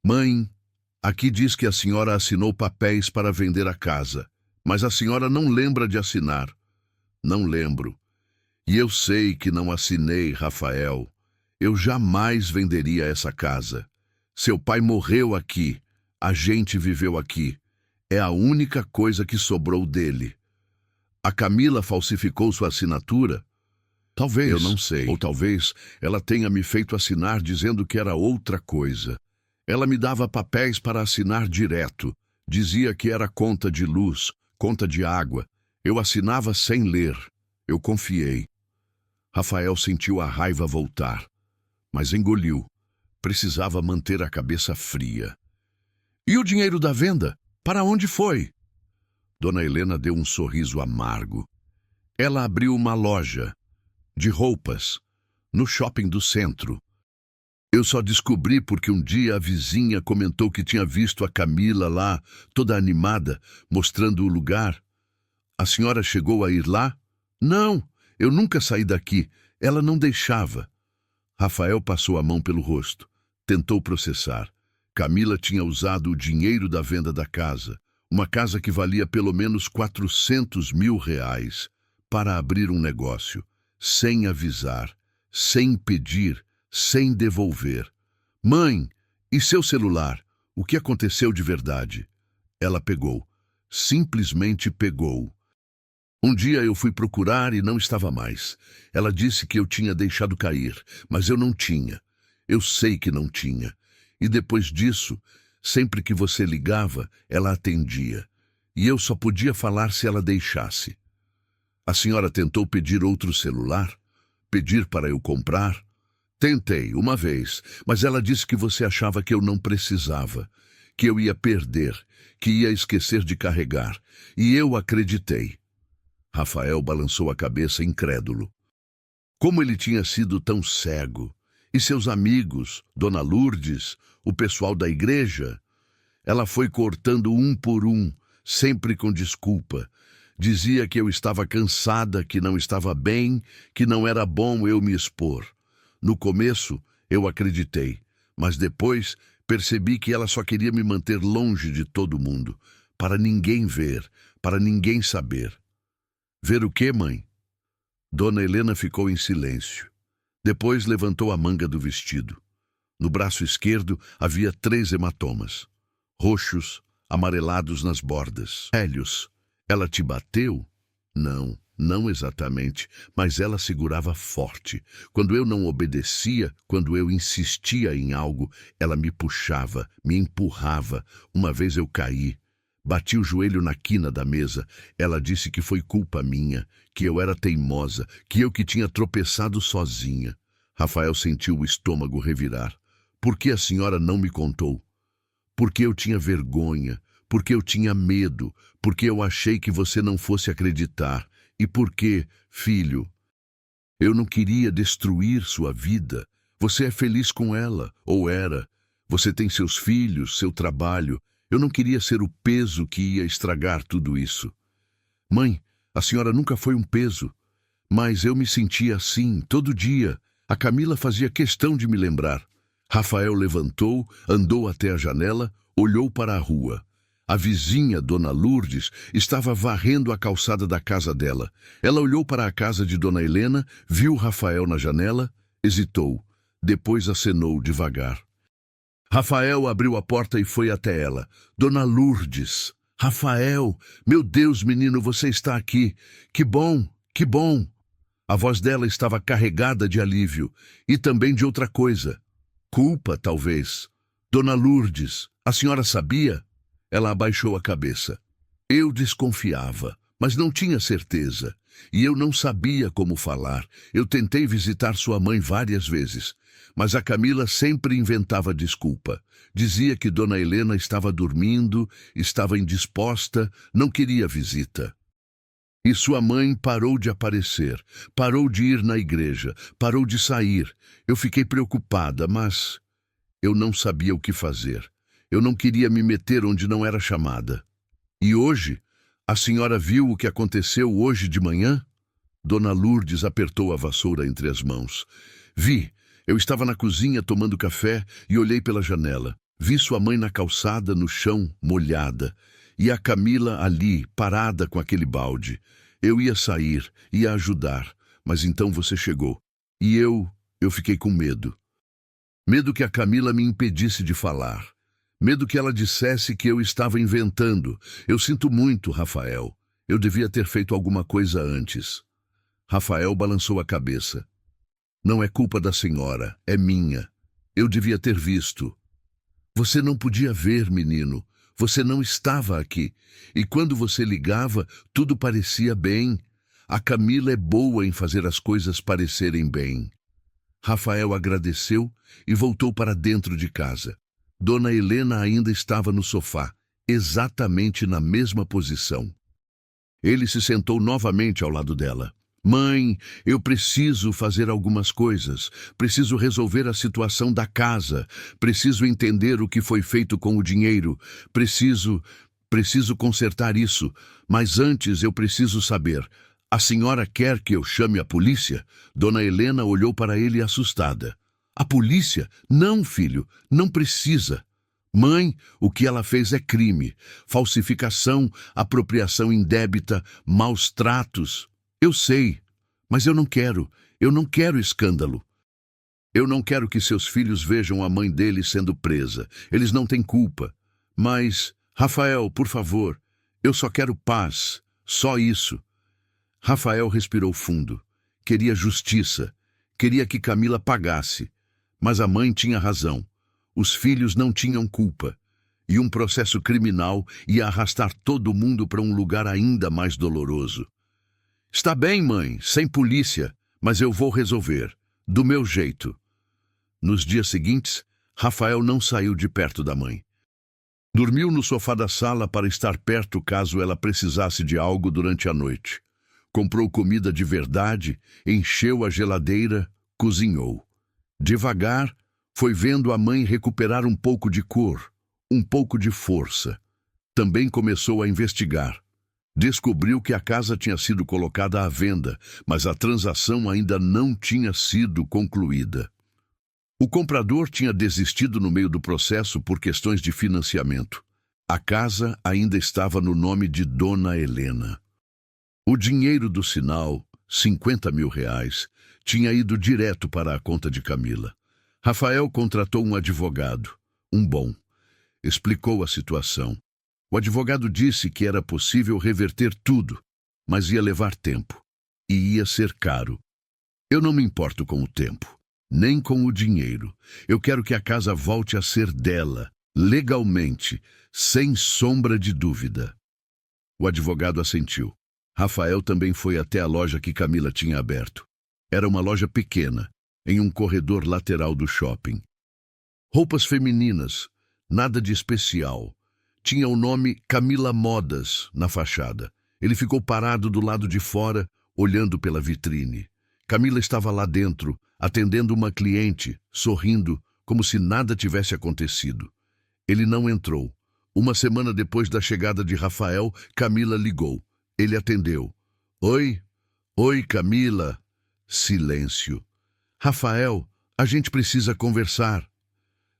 Mãe, aqui diz que a senhora assinou papéis para vender a casa, mas a senhora não lembra de assinar. Não lembro. E eu sei que não assinei, Rafael. Eu jamais venderia essa casa. Seu pai morreu aqui. A gente viveu aqui. É a única coisa que sobrou dele. A Camila falsificou sua assinatura? Talvez. Eu não sei. Ou talvez ela tenha me feito assinar dizendo que era outra coisa. Ela me dava papéis para assinar direto. Dizia que era conta de luz, conta de água. Eu assinava sem ler. Eu confiei. Rafael sentiu a raiva voltar, mas engoliu. Precisava manter a cabeça fria. E o dinheiro da venda? Para onde foi? Dona Helena deu um sorriso amargo. Ela abriu uma loja de roupas no shopping do centro. Eu só descobri porque um dia a vizinha comentou que tinha visto a Camila lá, toda animada, mostrando o lugar. A senhora chegou a ir lá? Não, eu nunca saí daqui. Ela não deixava. Rafael passou a mão pelo rosto. Tentou processar. Camila tinha usado o dinheiro da venda da casa, uma casa que valia pelo menos 400 mil reais, para abrir um negócio, sem avisar, sem pedir, sem devolver. Mãe, e seu celular? O que aconteceu de verdade? Ela pegou. Simplesmente pegou. Um dia eu fui procurar e não estava mais. Ela disse que eu tinha deixado cair, mas eu não tinha. Eu sei que não tinha. E depois disso, sempre que você ligava, ela atendia. E eu só podia falar se ela deixasse. A senhora tentou pedir outro celular? Pedir para eu comprar? Tentei, uma vez, mas ela disse que você achava que eu não precisava, que eu ia perder, que ia esquecer de carregar. E eu acreditei. Rafael balançou a cabeça incrédulo. Como ele tinha sido tão cego? E seus amigos, Dona Lourdes, o pessoal da igreja? Ela foi cortando um por um, sempre com desculpa. Dizia que eu estava cansada, que não estava bem, que não era bom eu me expor. No começo, eu acreditei, mas depois percebi que ela só queria me manter longe de todo mundo, para ninguém ver, para ninguém saber. Ver o quê, mãe? Dona Helena ficou em silêncio. Depois levantou a manga do vestido. No braço esquerdo havia 3 hematomas, roxos, amarelados nas bordas. Velhos. Ela te bateu? Não, não exatamente, mas ela segurava forte. Quando eu não obedecia, quando eu insistia em algo, ela me puxava, me empurrava. Uma vez eu caí. Bati o joelho na quina da mesa. Ela disse que foi culpa minha, que eu era teimosa, que eu que tinha tropeçado sozinha. Rafael sentiu o estômago revirar. Por que a senhora não me contou? Porque eu tinha vergonha, porque eu tinha medo, porque eu achei que você não fosse acreditar. E porque, filho, eu não queria destruir sua vida. Você é feliz com ela, ou era. Você tem seus filhos, seu trabalho. Eu não queria ser o peso que ia estragar tudo isso. Mãe, a senhora nunca foi um peso, mas eu me sentia assim todo dia. A Camila fazia questão de me lembrar. Rafael levantou, andou até a janela, olhou para a rua. A vizinha, Dona Lourdes, estava varrendo a calçada da casa dela. Ela olhou para a casa de Dona Helena, viu Rafael na janela, hesitou, depois acenou devagar. Rafael abriu a porta e foi até ela. Dona Lourdes. Rafael, meu Deus, menino, você está aqui. Que bom, que bom. A voz dela estava carregada de alívio e também de outra coisa. Culpa, talvez. Dona Lourdes, a senhora sabia? Ela abaixou a cabeça. Eu desconfiava, mas não tinha certeza. E eu não sabia como falar. Eu tentei visitar sua mãe várias vezes. Mas a Camila sempre inventava desculpa. Dizia que Dona Helena estava dormindo, estava indisposta, não queria visita. E sua mãe parou de aparecer, parou de ir na igreja, parou de sair. Eu fiquei preocupada, mas eu não sabia o que fazer. Eu não queria me meter onde não era chamada. E hoje, a senhora viu o que aconteceu hoje de manhã? Dona Lourdes apertou a vassoura entre as mãos. Vi. Eu estava na cozinha tomando café e olhei pela janela. Vi sua mãe na calçada, no chão, molhada. E a Camila ali, parada com aquele balde. Eu ia sair, ia ajudar. Mas então você chegou. E eu fiquei com medo. Medo que a Camila me impedisse de falar. Medo que ela dissesse que eu estava inventando. Eu sinto muito, Rafael. Eu devia ter feito alguma coisa antes. Rafael balançou a cabeça. Não é culpa da senhora, é minha. Eu devia ter visto. Você não podia ver, menino. Você não estava aqui. E quando você ligava, tudo parecia bem. A Camila é boa em fazer as coisas parecerem bem. Rafael agradeceu e voltou para dentro de casa. Dona Helena ainda estava no sofá, exatamente na mesma posição. Ele se sentou novamente ao lado dela. Mãe, eu preciso fazer algumas coisas. Preciso resolver a situação da casa. Preciso entender o que foi feito com o dinheiro. Preciso consertar isso. Mas antes eu preciso saber. A senhora quer que eu chame a polícia? Dona Helena olhou para ele assustada. A polícia? Não, filho, não precisa. Mãe, o que ela fez é crime. Falsificação, apropriação indébita, maus tratos. Eu sei, mas eu não quero. Eu não quero escândalo. Eu não quero que seus filhos vejam a mãe deles sendo presa. Eles não têm culpa. Mas, Rafael, por favor, eu só quero paz. Só isso. Rafael respirou fundo. Queria justiça. Queria que Camila pagasse. Mas a mãe tinha razão. Os filhos não tinham culpa. E um processo criminal ia arrastar todo mundo para um lugar ainda mais doloroso. Está bem, mãe, sem polícia, mas eu vou resolver. Do meu jeito. Nos dias seguintes, Rafael não saiu de perto da mãe. Dormiu no sofá da sala para estar perto caso ela precisasse de algo durante a noite. Comprou comida de verdade, encheu a geladeira, cozinhou. Devagar, foi vendo a mãe recuperar um pouco de cor, um pouco de força. Também começou a investigar. Descobriu que a casa tinha sido colocada à venda, mas a transação ainda não tinha sido concluída. O comprador tinha desistido no meio do processo por questões de financiamento. A casa ainda estava no nome de Dona Helena. O dinheiro do sinal, R$50 mil, tinha ido direto para a conta de Camila. Rafael contratou um advogado, um bom. Explicou a situação. O advogado disse que era possível reverter tudo, mas ia levar tempo. E ia ser caro. Eu não me importo com o tempo, nem com o dinheiro. Eu quero que a casa volte a ser dela, legalmente, sem sombra de dúvida. O advogado assentiu. Rafael também foi até a loja que Camila tinha aberto. Era uma loja pequena, em um corredor lateral do shopping. Roupas femininas, nada de especial. Tinha o nome Camila Modas na fachada. Ele ficou parado do lado de fora, olhando pela vitrine. Camila estava lá dentro, atendendo uma cliente, sorrindo, como se nada tivesse acontecido. Ele não entrou. Uma semana depois da chegada de Rafael, Camila ligou. Ele atendeu. Oi? Oi, Camila. Silêncio. Rafael, a gente precisa conversar.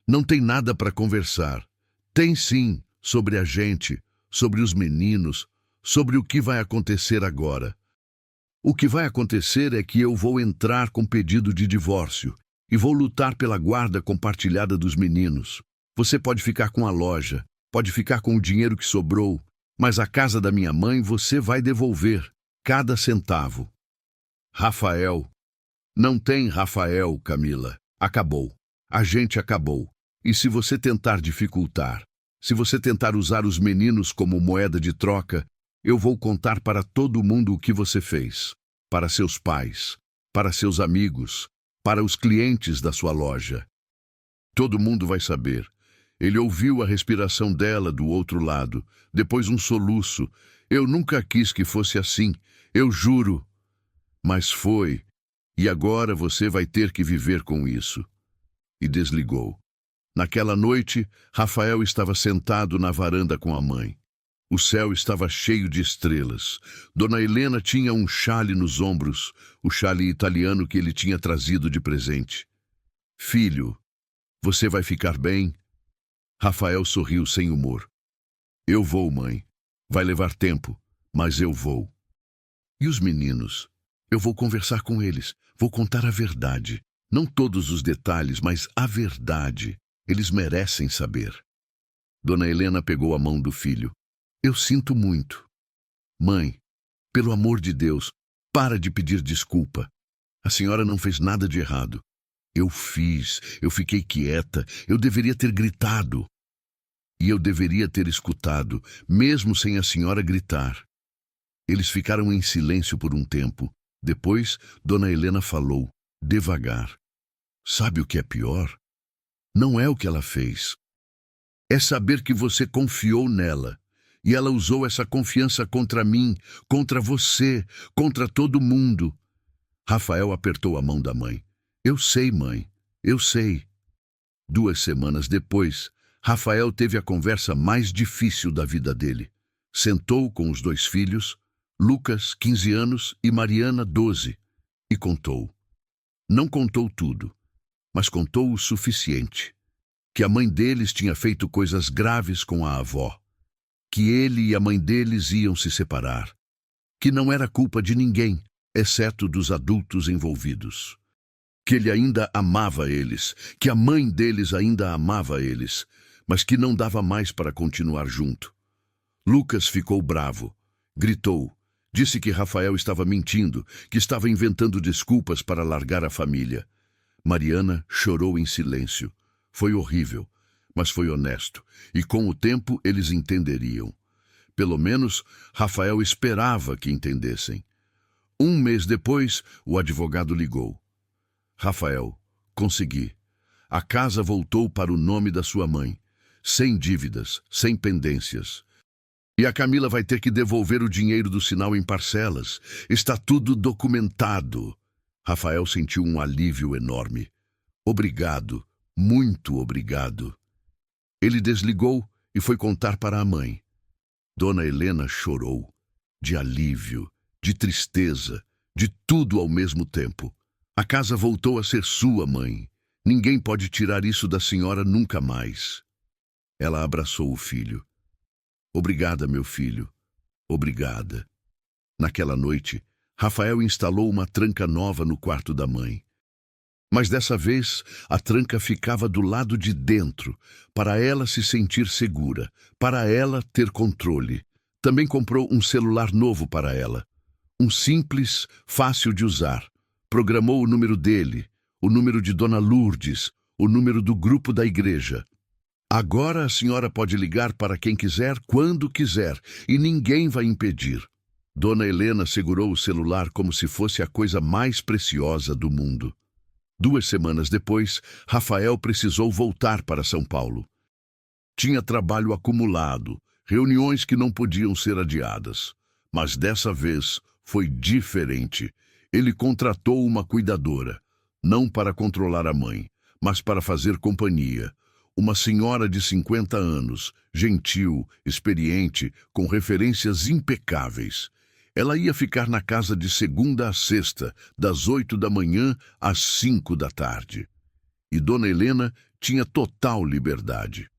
Não tem nada para conversar. Tem sim, sobre a gente, sobre os meninos, sobre o que vai acontecer agora. O que vai acontecer é que eu vou entrar com pedido de divórcio e vou lutar pela guarda compartilhada dos meninos. Você pode ficar com a loja, pode ficar com o dinheiro que sobrou, mas a casa da minha mãe você vai devolver, cada centavo. Rafael. Não tem Rafael, Camila. Acabou. A gente acabou. E se você tentar dificultar, se você tentar usar os meninos como moeda de troca, eu vou contar para todo mundo o que você fez. Para seus pais, para seus amigos, para os clientes da sua loja. Todo mundo vai saber. Ele ouviu a respiração dela do outro lado, depois um soluço. Eu nunca quis que fosse assim, eu juro. Mas foi, e agora você vai ter que viver com isso. E desligou. Naquela noite, Rafael estava sentado na varanda com a mãe. O céu estava cheio de estrelas. Dona Helena tinha um chale nos ombros, o chale italiano que ele tinha trazido de presente. Filho, você vai ficar bem? Rafael sorriu sem humor. Eu vou, mãe. Vai levar tempo, mas eu vou. E os meninos? Eu vou conversar com eles. Vou contar a verdade. Não todos os detalhes, mas a verdade. Eles merecem saber. Dona Helena pegou a mão do filho. Eu sinto muito. Mãe, pelo amor de Deus, para de pedir desculpa. A senhora não fez nada de errado. Eu fiz, eu fiquei quieta, eu deveria ter gritado. E eu deveria ter escutado, mesmo sem a senhora gritar. Eles ficaram em silêncio por um tempo. Depois, Dona Helena falou, devagar. Sabe o que é pior? Não é o que ela fez. É saber que você confiou nela. E ela usou essa confiança contra mim, contra você, contra todo mundo. Rafael apertou a mão da mãe. Eu sei, mãe, eu sei. 2 semanas depois, Rafael teve a conversa mais difícil da vida dele. Sentou com os 2 filhos, Lucas, 15 anos, e Mariana, 12, e contou. Não contou tudo, mas contou o suficiente. Que a mãe deles tinha feito coisas graves com a avó. Que ele e a mãe deles iam se separar. Que não era culpa de ninguém, exceto dos adultos envolvidos. Que ele ainda amava eles, que a mãe deles ainda amava eles, mas que não dava mais para continuar junto. Lucas ficou bravo, gritou, disse que Rafael estava mentindo, que estava inventando desculpas para largar a família. Mariana chorou em silêncio. Foi horrível, mas foi honesto, e com o tempo eles entenderiam. Pelo menos, Rafael esperava que entendessem. 1 mês depois, o advogado ligou. Rafael, consegui. A casa voltou para o nome da sua mãe, sem dívidas, sem pendências. E a Camila vai ter que devolver o dinheiro do sinal em parcelas. Está tudo documentado. Rafael sentiu um alívio enorme. Obrigado, muito obrigado. Ele desligou e foi contar para a mãe. Dona Helena chorou, de alívio, de tristeza, de tudo ao mesmo tempo. A casa voltou a ser sua, mãe. Ninguém pode tirar isso da senhora nunca mais. Ela abraçou o filho. Obrigada, meu filho. Obrigada. Naquela noite, Rafael instalou uma tranca nova no quarto da mãe. Mas dessa vez, a tranca ficava do lado de dentro, para ela se sentir segura, para ela ter controle. Também comprou um celular novo para ela. Um simples, fácil de usar. Programou o número dele, o número de Dona Lourdes, o número do grupo da igreja. Agora a senhora pode ligar para quem quiser, quando quiser, e ninguém vai impedir. Dona Helena segurou o celular como se fosse a coisa mais preciosa do mundo. 2 semanas depois, Rafael precisou voltar para São Paulo. Tinha trabalho acumulado, reuniões que não podiam ser adiadas. Mas dessa vez foi diferente. Ele contratou uma cuidadora, não para controlar a mãe, mas para fazer companhia. Uma senhora de 50 anos, gentil, experiente, com referências impecáveis. Ela ia ficar na casa de segunda a sexta, das 8 da manhã às 5 da tarde. E Dona Helena tinha total liberdade.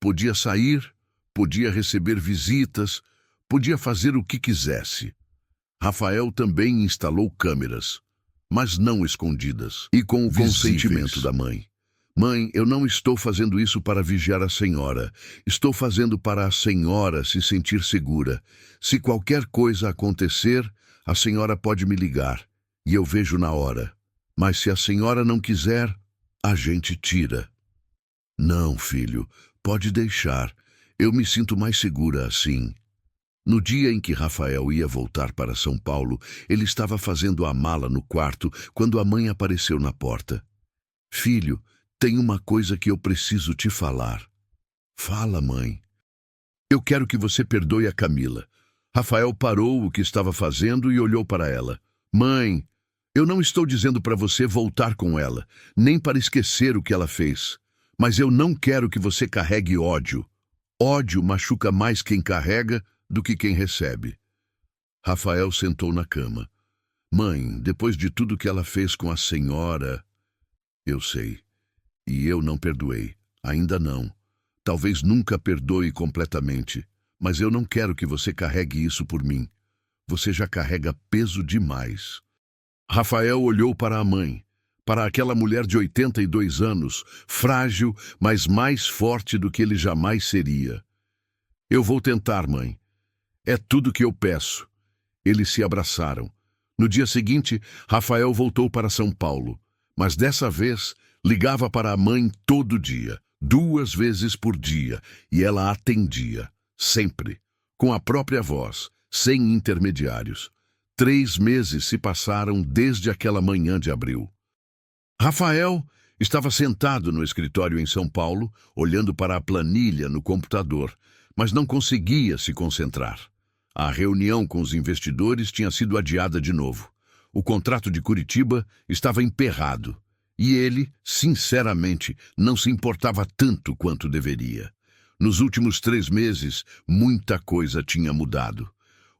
Podia sair, podia receber visitas, podia fazer o que quisesse. Rafael também instalou câmeras, mas não escondidas, e com o consentimento da mãe. Mãe, eu não estou fazendo isso para vigiar a senhora. Estou fazendo para a senhora se sentir segura. Se qualquer coisa acontecer, a senhora pode me ligar, e eu vejo na hora. Mas se a senhora não quiser, a gente tira. Não, filho, pode deixar. Eu me sinto mais segura assim. No dia em que Rafael ia voltar para São Paulo, ele estava fazendo a mala no quarto quando a mãe apareceu na porta. Filho, tem uma coisa que eu preciso te falar. Fala, mãe. Eu quero que você perdoe a Camila. Rafael parou o que estava fazendo e olhou para ela. Mãe, eu não estou dizendo para você voltar com ela, nem para esquecer o que ela fez. Mas eu não quero que você carregue ódio. Ódio machuca mais quem carrega do que quem recebe. Rafael sentou na cama. Mãe, depois de tudo que ela fez com a senhora... Eu sei. E eu não perdoei. Ainda não. Talvez nunca perdoe completamente. Mas eu não quero que você carregue isso por mim. Você já carrega peso demais. Rafael olhou para a mãe. Para aquela mulher de 82 anos, frágil, mas mais forte do que ele jamais seria. Eu vou tentar, mãe. É tudo que eu peço. Eles se abraçaram. No dia seguinte, Rafael voltou para São Paulo. Mas dessa vez, ligava para a mãe todo dia, 2 vezes por dia, e ela atendia, sempre, com a própria voz, sem intermediários. 3 meses se passaram desde aquela manhã de abril. Rafael estava sentado no escritório em São Paulo, olhando para a planilha no computador, mas não conseguia se concentrar. A reunião com os investidores tinha sido adiada de novo. O contrato de Curitiba estava emperrado e ele, sinceramente, não se importava tanto quanto deveria. Nos últimos 3 meses, muita coisa tinha mudado.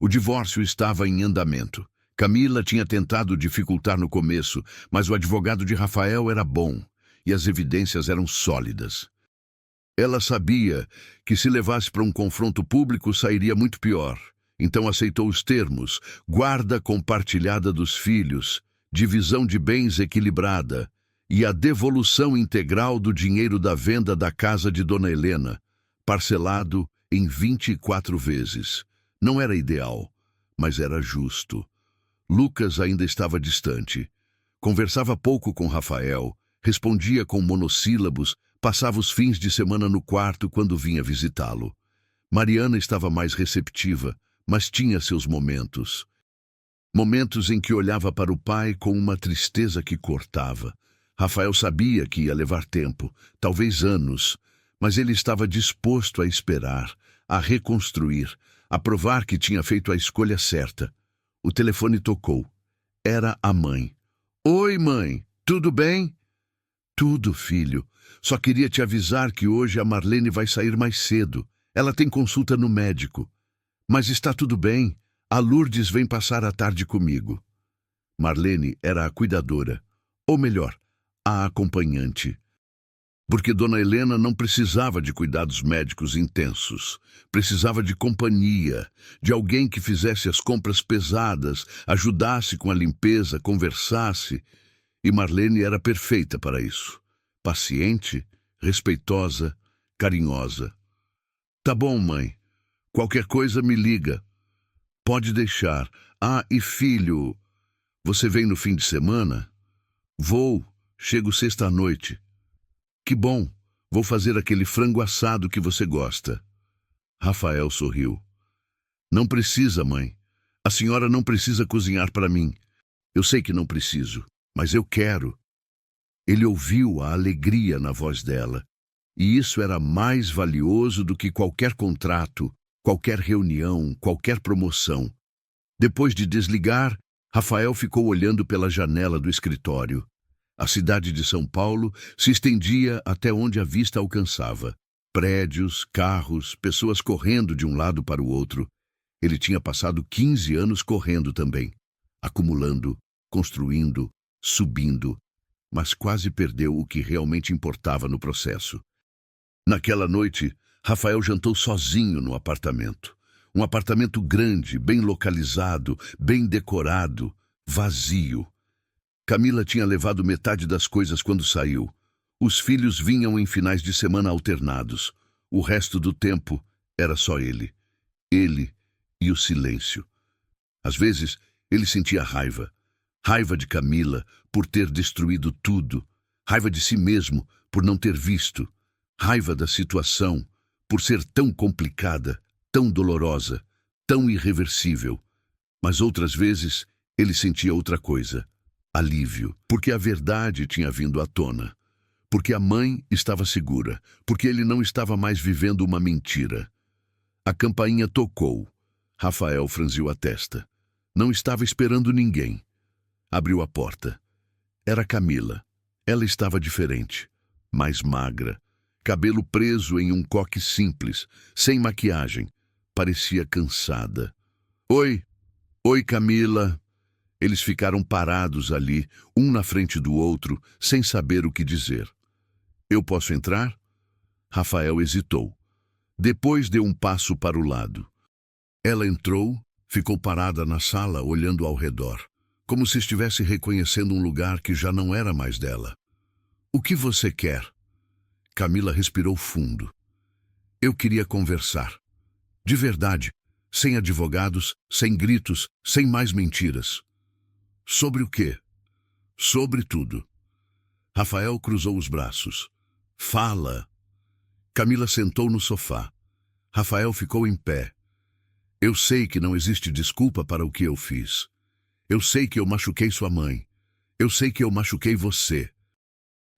O divórcio estava em andamento. Camila tinha tentado dificultar no começo, mas o advogado de Rafael era bom e as evidências eram sólidas. Ela sabia que se levasse para um confronto público sairia muito pior. Então aceitou os termos: guarda compartilhada dos filhos, divisão de bens equilibrada e a devolução integral do dinheiro da venda da casa de Dona Helena, parcelado em 24 vezes. Não era ideal, mas era justo. Lucas ainda estava distante. Conversava pouco com Rafael, respondia com monossílabos, passava os fins de semana no quarto quando vinha visitá-lo. Mariana estava mais receptiva, mas tinha seus momentos. Momentos em que olhava para o pai com uma tristeza que cortava. Rafael sabia que ia levar tempo, talvez anos, mas ele estava disposto a esperar, a reconstruir, a provar que tinha feito a escolha certa. O telefone tocou. Era a mãe. Oi, mãe, tudo bem? Tudo, filho. Só queria te avisar que hoje a Marlene vai sair mais cedo. Ela tem consulta no médico. Mas está tudo bem. A Lourdes vem passar a tarde comigo. Marlene era a cuidadora, ou melhor, a acompanhante. Porque Dona Helena não precisava de cuidados médicos intensos. Precisava de companhia, de alguém que fizesse as compras pesadas, ajudasse com a limpeza, conversasse. E Marlene era perfeita para isso. Paciente, respeitosa, carinhosa. Tá bom, mãe. Qualquer coisa me liga. Pode deixar. Ah, e filho, você vem no fim de semana? Vou. Chego sexta-noite. Que bom, vou fazer aquele frango assado que você gosta. Rafael sorriu. Não precisa, mãe. A senhora não precisa cozinhar para mim. Eu sei que não preciso, mas eu quero. Ele ouviu a alegria na voz dela, e isso era mais valioso do que qualquer contrato, qualquer reunião, qualquer promoção. Depois de desligar, Rafael ficou olhando pela janela do escritório. A cidade de São Paulo se estendia até onde a vista alcançava. Prédios, carros, pessoas correndo de um lado para o outro. Ele tinha passado 15 anos correndo também, acumulando, construindo, subindo, mas quase perdeu o que realmente importava no processo. Naquela noite, Rafael jantou sozinho no apartamento. Um apartamento grande, bem localizado, bem decorado, vazio. Camila tinha levado metade das coisas quando saiu. Os filhos vinham em finais de semana alternados. O resto do tempo era só ele. Ele e o silêncio. Às vezes, ele sentia raiva. Raiva de Camila por ter destruído tudo. Raiva de si mesmo por não ter visto. Raiva da situação por ser tão complicada, tão dolorosa, tão irreversível. Mas outras vezes, ele sentia outra coisa. Alívio, porque a verdade tinha vindo à tona. Porque a mãe estava segura. Porque ele não estava mais vivendo uma mentira. A campainha tocou. Rafael franziu a testa. Não estava esperando ninguém. Abriu a porta. Era Camila. Ela estava diferente. Mais magra. Cabelo preso em um coque simples, sem maquiagem. Parecia cansada. Oi. Oi, Camila. Eles ficaram parados ali, um na frente do outro, sem saber o que dizer. Eu posso entrar? Rafael hesitou. Depois deu um passo para o lado. Ela entrou, ficou parada na sala, olhando ao redor, como se estivesse reconhecendo um lugar que já não era mais dela. O que você quer? Camila respirou fundo. Eu queria conversar. De verdade, sem advogados, sem gritos, sem mais mentiras. Sobre o quê? Sobre tudo. Rafael cruzou os braços. Fala. Camila sentou no sofá. Rafael ficou em pé. Eu sei que não existe desculpa para o que eu fiz. Eu sei que eu machuquei sua mãe. Eu sei que eu machuquei você.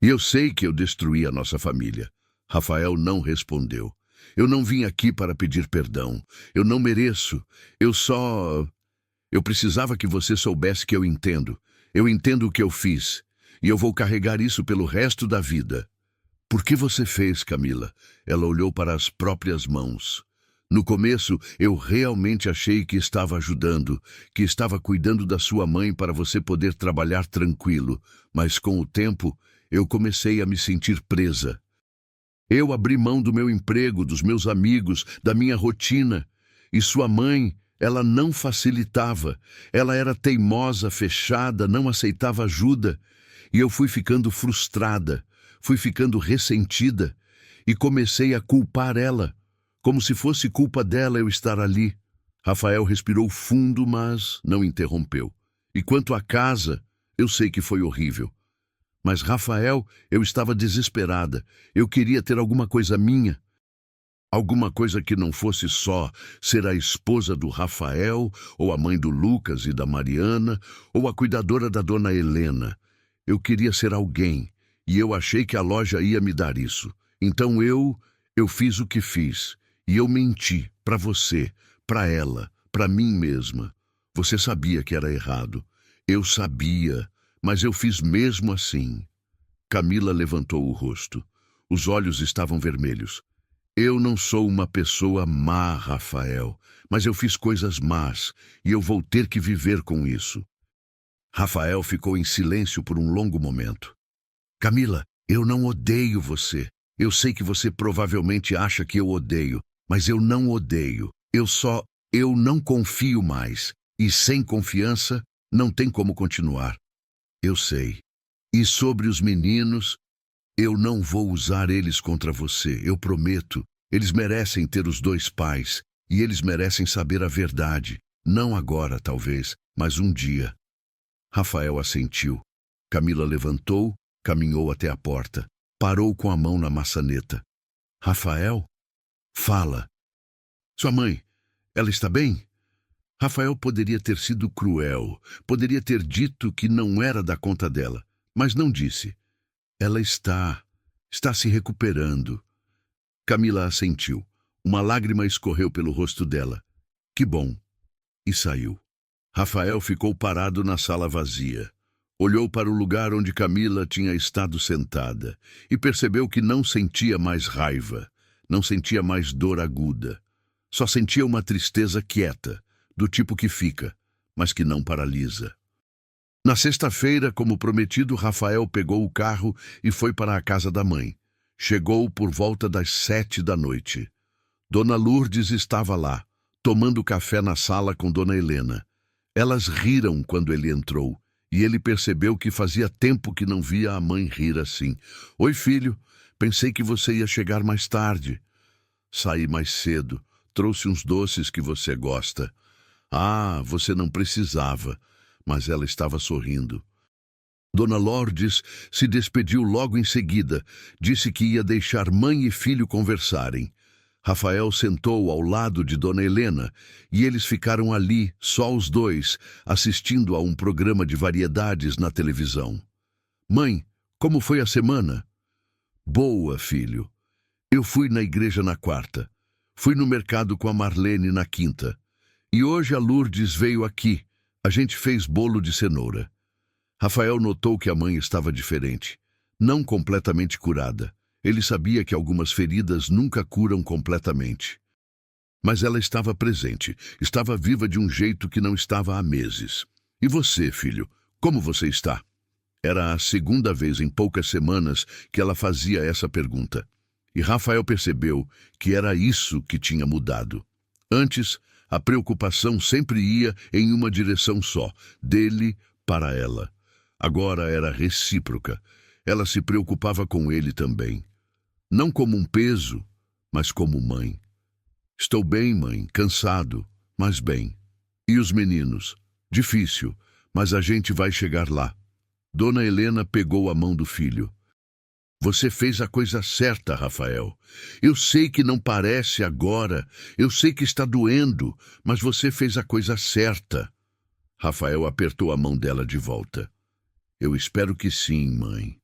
E eu sei que eu destruí a nossa família. Rafael não respondeu. Eu não vim aqui para pedir perdão. Eu não mereço. Eu precisava que você soubesse que eu entendo. Eu entendo o que eu fiz. E eu vou carregar isso pelo resto da vida. Por que você fez, Camila? Ela olhou para as próprias mãos. No começo, eu realmente achei que estava ajudando, que estava cuidando da sua mãe para você poder trabalhar tranquilo. Mas com o tempo, eu comecei a me sentir presa. Eu abri mão do meu emprego, dos meus amigos, da minha rotina. E sua mãe, ela não facilitava. Ela era teimosa, fechada, não aceitava ajuda. E eu fui ficando frustrada, fui ficando ressentida e comecei a culpar ela, como se fosse culpa dela eu estar ali. Rafael respirou fundo, mas não interrompeu. E quanto à casa, eu sei que foi horrível. Mas, Rafael, eu estava desesperada. Eu queria ter alguma coisa minha. Alguma coisa que não fosse só ser a esposa do Rafael, ou a mãe do Lucas e da Mariana, ou a cuidadora da dona Helena. Eu queria ser alguém, e eu achei que a loja ia me dar isso. Então eu fiz o que fiz, e eu menti para você, para ela, para mim mesma. Você sabia que era errado. Eu sabia, mas eu fiz mesmo assim. Camila levantou o rosto. Os olhos estavam vermelhos. Eu não sou uma pessoa má, Rafael, mas eu fiz coisas más, e eu vou ter que viver com isso. Rafael ficou em silêncio por um longo momento. Camila, eu não odeio você. Eu sei que você provavelmente acha que eu odeio, mas eu não odeio. Eu não confio mais. E sem confiança, não tem como continuar. Eu sei. E sobre os meninos, eu não vou usar eles contra você, eu prometo. Eles merecem ter os dois pais, e eles merecem saber a verdade. Não agora, talvez, mas um dia. Rafael assentiu. Camila levantou, caminhou até a porta. Parou com a mão na maçaneta. Rafael? Fala. Sua mãe, ela está bem? Rafael poderia ter sido cruel, poderia ter dito que não era da conta dela, mas não disse. Ela está se recuperando. Camila assentiu. Uma lágrima escorreu pelo rosto dela. Que bom. E saiu. Rafael ficou parado na sala vazia. Olhou para o lugar onde Camila tinha estado sentada e percebeu que não sentia mais raiva, não sentia mais dor aguda. Só sentia uma tristeza quieta, do tipo que fica, mas que não paralisa. Na sexta-feira, como prometido, Rafael pegou o carro e foi para a casa da mãe. Chegou por volta das 7 da noite. Dona Lourdes estava lá, tomando café na sala com Dona Helena. Elas riram quando ele entrou, e ele percebeu que fazia tempo que não via a mãe rir assim. Oi, filho, pensei que você ia chegar mais tarde. Saí mais cedo, trouxe uns doces que você gosta. Ah, você não precisava, mas ela estava sorrindo. Dona Lourdes se despediu logo em seguida, disse que ia deixar mãe e filho conversarem. Rafael sentou ao lado de Dona Helena e eles ficaram ali, só os dois, assistindo a um programa de variedades na televisão. Mãe, como foi a semana? Boa, filho. Eu fui na igreja na quarta. Fui no mercado com a Marlene na quinta. E hoje a Lourdes veio aqui. A gente fez bolo de cenoura. Rafael notou que a mãe estava diferente, não completamente curada. Ele sabia que algumas feridas nunca curam completamente. Mas ela estava presente, estava viva de um jeito que não estava há meses. E você, filho, como você está? Era a segunda vez em poucas semanas que ela fazia essa pergunta. E Rafael percebeu que era isso que tinha mudado. Antes, a preocupação sempre ia em uma direção só, dele para ela. Agora era recíproca. Ela se preocupava com ele também. Não como um peso, mas como mãe. Estou bem, mãe, cansado, mas bem. E os meninos? Difícil, mas a gente vai chegar lá. Dona Helena pegou a mão do filho. Você fez a coisa certa, Rafael. Eu sei que não parece agora, eu sei que está doendo, mas você fez a coisa certa. Rafael apertou a mão dela de volta. Eu espero que sim, mãe.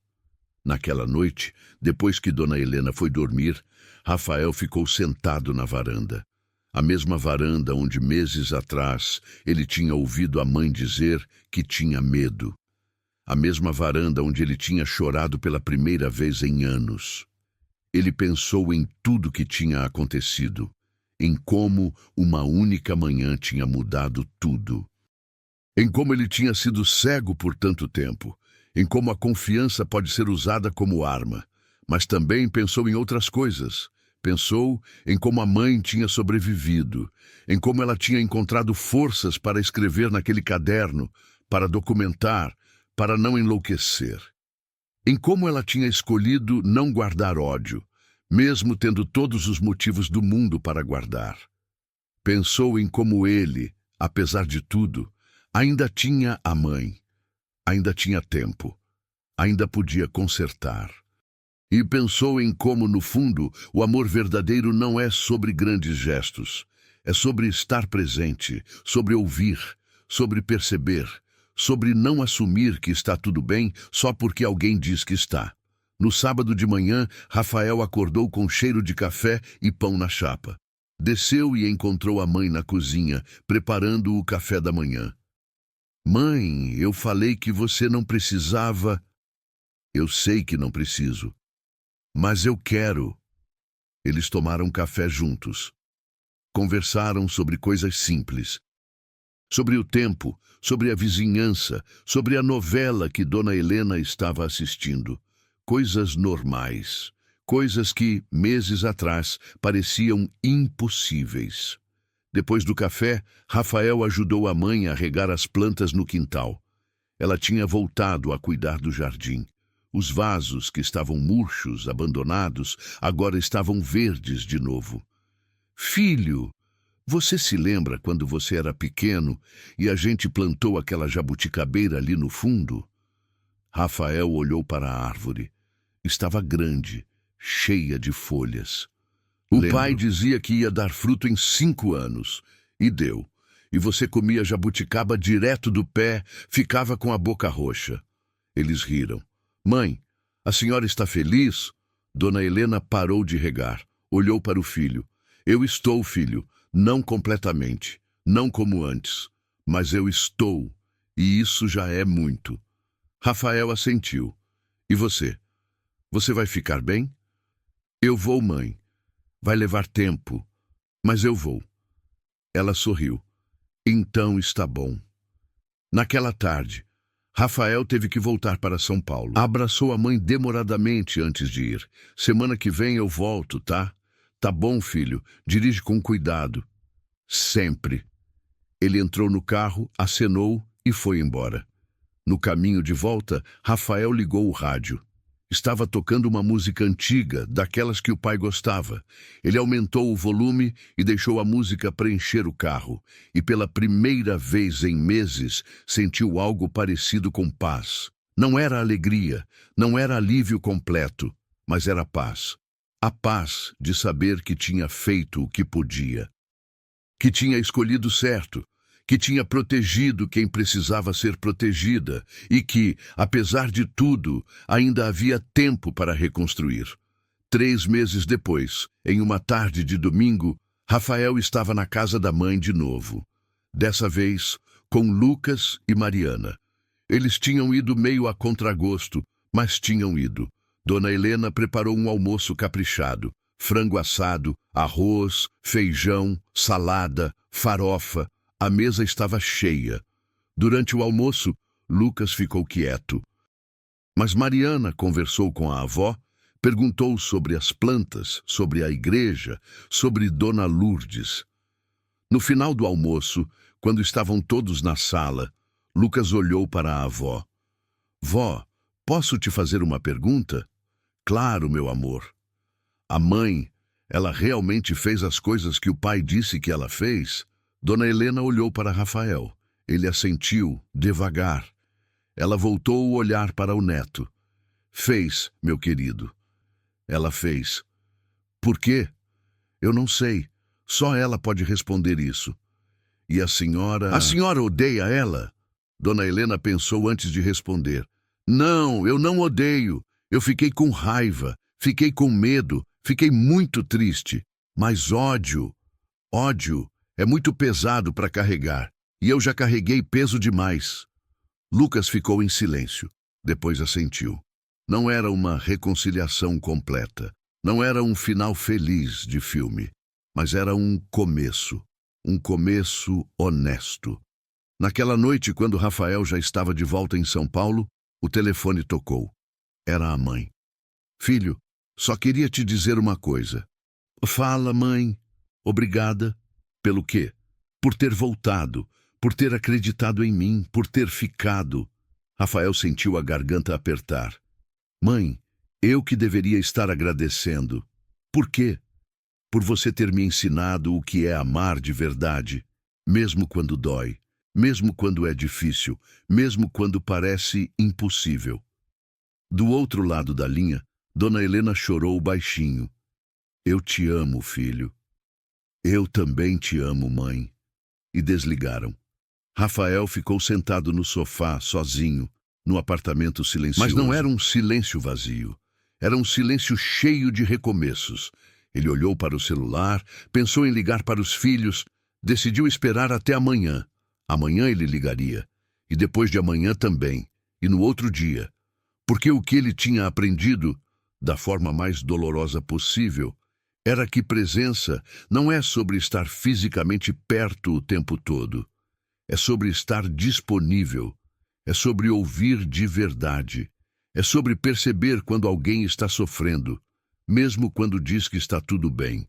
Naquela noite, depois que Dona Helena foi dormir, Rafael ficou sentado na varanda. A mesma varanda onde meses atrás ele tinha ouvido a mãe dizer que tinha medo. A mesma varanda onde ele tinha chorado pela primeira vez em anos. Ele pensou em tudo que tinha acontecido, em como uma única manhã tinha mudado tudo. Em como ele tinha sido cego por tanto tempo, em como a confiança pode ser usada como arma, mas também pensou em outras coisas. Pensou em como a mãe tinha sobrevivido, em como ela tinha encontrado forças para escrever naquele caderno, para documentar, para não enlouquecer. Em como ela tinha escolhido não guardar ódio, mesmo tendo todos os motivos do mundo para guardar. Pensou em como ele, apesar de tudo, ainda tinha a mãe, ainda tinha tempo, ainda podia consertar. E pensou em como, no fundo, o amor verdadeiro não é sobre grandes gestos. É sobre estar presente, sobre ouvir, sobre perceber, sobre não assumir que está tudo bem só porque alguém diz que está. No sábado de manhã, Rafael acordou com cheiro de café e pão na chapa. Desceu e encontrou a mãe na cozinha, preparando o café da manhã. Mãe, eu falei que você não precisava. Eu sei que não preciso. Mas eu quero. Eles tomaram café juntos. Conversaram sobre coisas simples. Sobre o tempo, sobre a vizinhança, sobre a novela que Dona Helena estava assistindo. Coisas normais. Coisas que, meses atrás, pareciam impossíveis. Depois do café, Rafael ajudou a mãe a regar as plantas no quintal. Ela tinha voltado a cuidar do jardim. Os vasos, que estavam murchos, abandonados, agora estavam verdes de novo. Filho, você se lembra quando você era pequeno e a gente plantou aquela jabuticabeira ali no fundo? Rafael olhou para a árvore. Estava grande, cheia de folhas. O pai dizia que ia dar fruto em 5 anos. E deu. E você comia jabuticaba direto do pé, ficava com a boca roxa. Eles riram. Mãe, a senhora está feliz? Dona Helena parou de regar. Olhou para o filho. Eu estou, filho. Não completamente. Não como antes. Mas eu estou. E isso já é muito. Rafael assentiu. E você? Você vai ficar bem? Eu vou, mãe. Vai levar tempo. Mas eu vou. Ela sorriu. Então está bom. Naquela tarde, Rafael teve que voltar para São Paulo. Abraçou a mãe demoradamente antes de ir. Semana que vem eu volto, tá? Tá bom, filho. Dirige com cuidado. Sempre. Ele entrou no carro, acenou e foi embora. No caminho de volta, Rafael ligou o rádio. Estava tocando uma música antiga, daquelas que o pai gostava. Ele aumentou o volume e deixou a música preencher o carro. E pela primeira vez em meses, sentiu algo parecido com paz. Não era alegria, não era alívio completo, mas era paz. A paz de saber que tinha feito o que podia. Que tinha escolhido certo. Que tinha protegido quem precisava ser protegida e que, apesar de tudo, ainda havia tempo para reconstruir. 3 meses depois, em uma tarde de domingo, Rafael estava na casa da mãe de novo. Dessa vez, com Lucas e Mariana. Eles tinham ido meio a contragosto, mas tinham ido. Dona Helena preparou um almoço caprichado. Frango assado, arroz, feijão, salada, farofa. A mesa estava cheia. Durante o almoço, Lucas ficou quieto. Mas Mariana conversou com a avó, perguntou sobre as plantas, sobre a igreja, sobre Dona Lourdes. No final do almoço, quando estavam todos na sala, Lucas olhou para a avó. Vó, posso te fazer uma pergunta? Claro, meu amor. A mãe, ela realmente fez as coisas que o pai disse que ela fez? Dona Helena olhou para Rafael. Ele assentiu, devagar. Ela voltou o olhar para o neto. Fez, meu querido. Ela fez. Por quê? Eu não sei. Só ela pode responder isso. E a senhora... A senhora odeia ela? Dona Helena pensou antes de responder. Não, eu não odeio. Eu fiquei com raiva, fiquei com medo, fiquei muito triste. Mas ódio é muito pesado para carregar. E eu já carreguei peso demais. Lucas ficou em silêncio. Depois assentiu. Não era uma reconciliação completa. Não era um final feliz de filme. Mas era um começo honesto. Naquela noite, quando Rafael já estava de volta em São Paulo, o telefone tocou. Era a mãe. Filho, só queria te dizer uma coisa. Fala, mãe. Obrigada. Pelo quê? Por ter voltado, por ter acreditado em mim, por ter ficado. Rafael sentiu a garganta apertar. Mãe, eu que deveria estar agradecendo. Por quê? Por você ter me ensinado o que é amar de verdade, mesmo quando dói, mesmo quando é difícil, mesmo quando parece impossível. Do outro lado da linha, Dona Helena chorou baixinho. Eu te amo, filho. Eu também te amo, mãe. E desligaram. Rafael ficou sentado no sofá, sozinho, no apartamento silencioso. Mas não era um silêncio vazio. Era um silêncio cheio de recomeços. Ele olhou para o celular, pensou em ligar para os filhos, decidiu esperar até amanhã. Amanhã ele ligaria. E depois de amanhã também. E no outro dia. Porque o que ele tinha aprendido, da forma mais dolorosa possível, era que presença não é sobre estar fisicamente perto o tempo todo. É sobre estar disponível. É sobre ouvir de verdade. É sobre perceber quando alguém está sofrendo, mesmo quando diz que está tudo bem.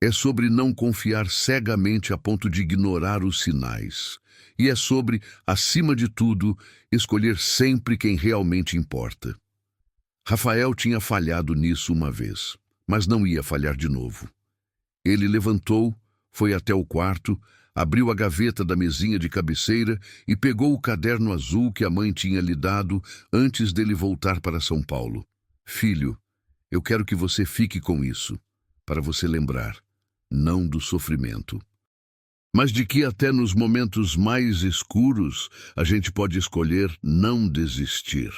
É sobre não confiar cegamente a ponto de ignorar os sinais. E é sobre, acima de tudo, escolher sempre quem realmente importa. Rafael tinha falhado nisso uma vez, mas não ia falhar de novo. Ele levantou, foi até o quarto, abriu a gaveta da mesinha de cabeceira e pegou o caderno azul que a mãe tinha lhe dado antes dele voltar para São Paulo. Filho, eu quero que você fique com isso, para você lembrar, não do sofrimento, mas de que até nos momentos mais escuros a gente pode escolher não desistir.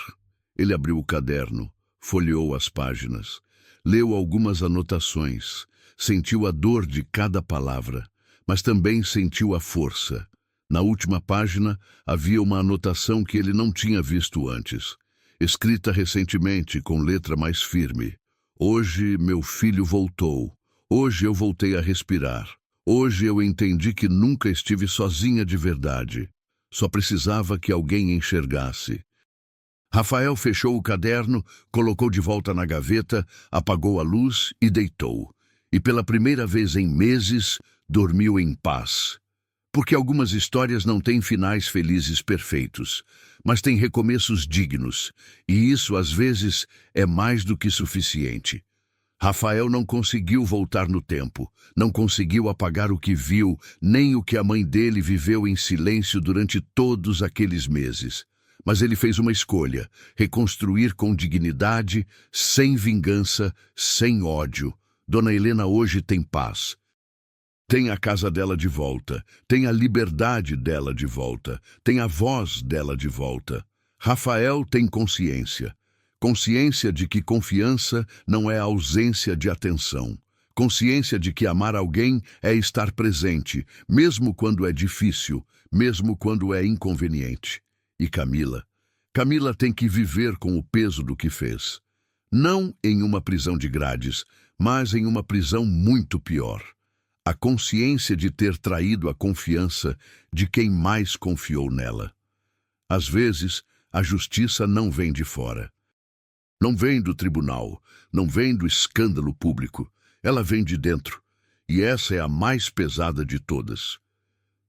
Ele abriu o caderno, folheou as páginas, leu algumas anotações, sentiu a dor de cada palavra, mas também sentiu a força. Na última página havia uma anotação que ele não tinha visto antes, escrita recentemente com letra mais firme. Hoje meu filho voltou. Hoje eu voltei a respirar. Hoje eu entendi que nunca estive sozinha de verdade. Só precisava que alguém enxergasse. Rafael fechou o caderno, colocou de volta na gaveta, apagou a luz e deitou. E pela primeira vez em meses, dormiu em paz. Porque algumas histórias não têm finais felizes perfeitos, mas têm recomeços dignos, e isso às vezes é mais do que suficiente. Rafael não conseguiu voltar no tempo, não conseguiu apagar o que viu, nem o que a mãe dele viveu em silêncio durante todos aqueles meses. Mas ele fez uma escolha, reconstruir com dignidade, sem vingança, sem ódio. Dona Helena hoje tem paz. Tem a casa dela de volta, tem a liberdade dela de volta, tem a voz dela de volta. Rafael tem consciência. Consciência de que confiança não é ausência de atenção. Consciência de que amar alguém é estar presente, mesmo quando é difícil, mesmo quando é inconveniente. E Camila? Camila tem que viver com o peso do que fez. Não em uma prisão de grades, mas em uma prisão muito pior. A consciência de ter traído a confiança de quem mais confiou nela. Às vezes, a justiça não vem de fora. Não vem do tribunal, não vem do escândalo público. Ela vem de dentro. E essa é a mais pesada de todas.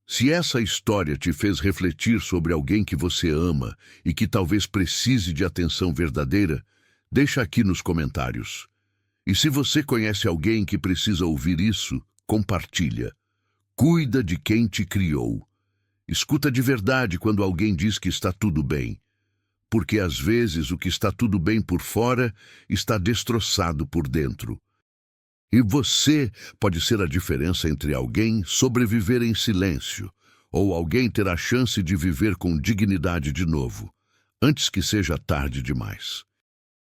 Se essa história te fez refletir sobre alguém que você ama e que talvez precise de atenção verdadeira, deixa aqui nos comentários. E se você conhece alguém que precisa ouvir isso, compartilha. Cuida de quem te criou. Escuta de verdade quando alguém diz que está tudo bem. Porque às vezes o que está tudo bem por fora está destroçado por dentro. E você pode ser a diferença entre alguém sobreviver em silêncio ou alguém ter a chance de viver com dignidade de novo, antes que seja tarde demais.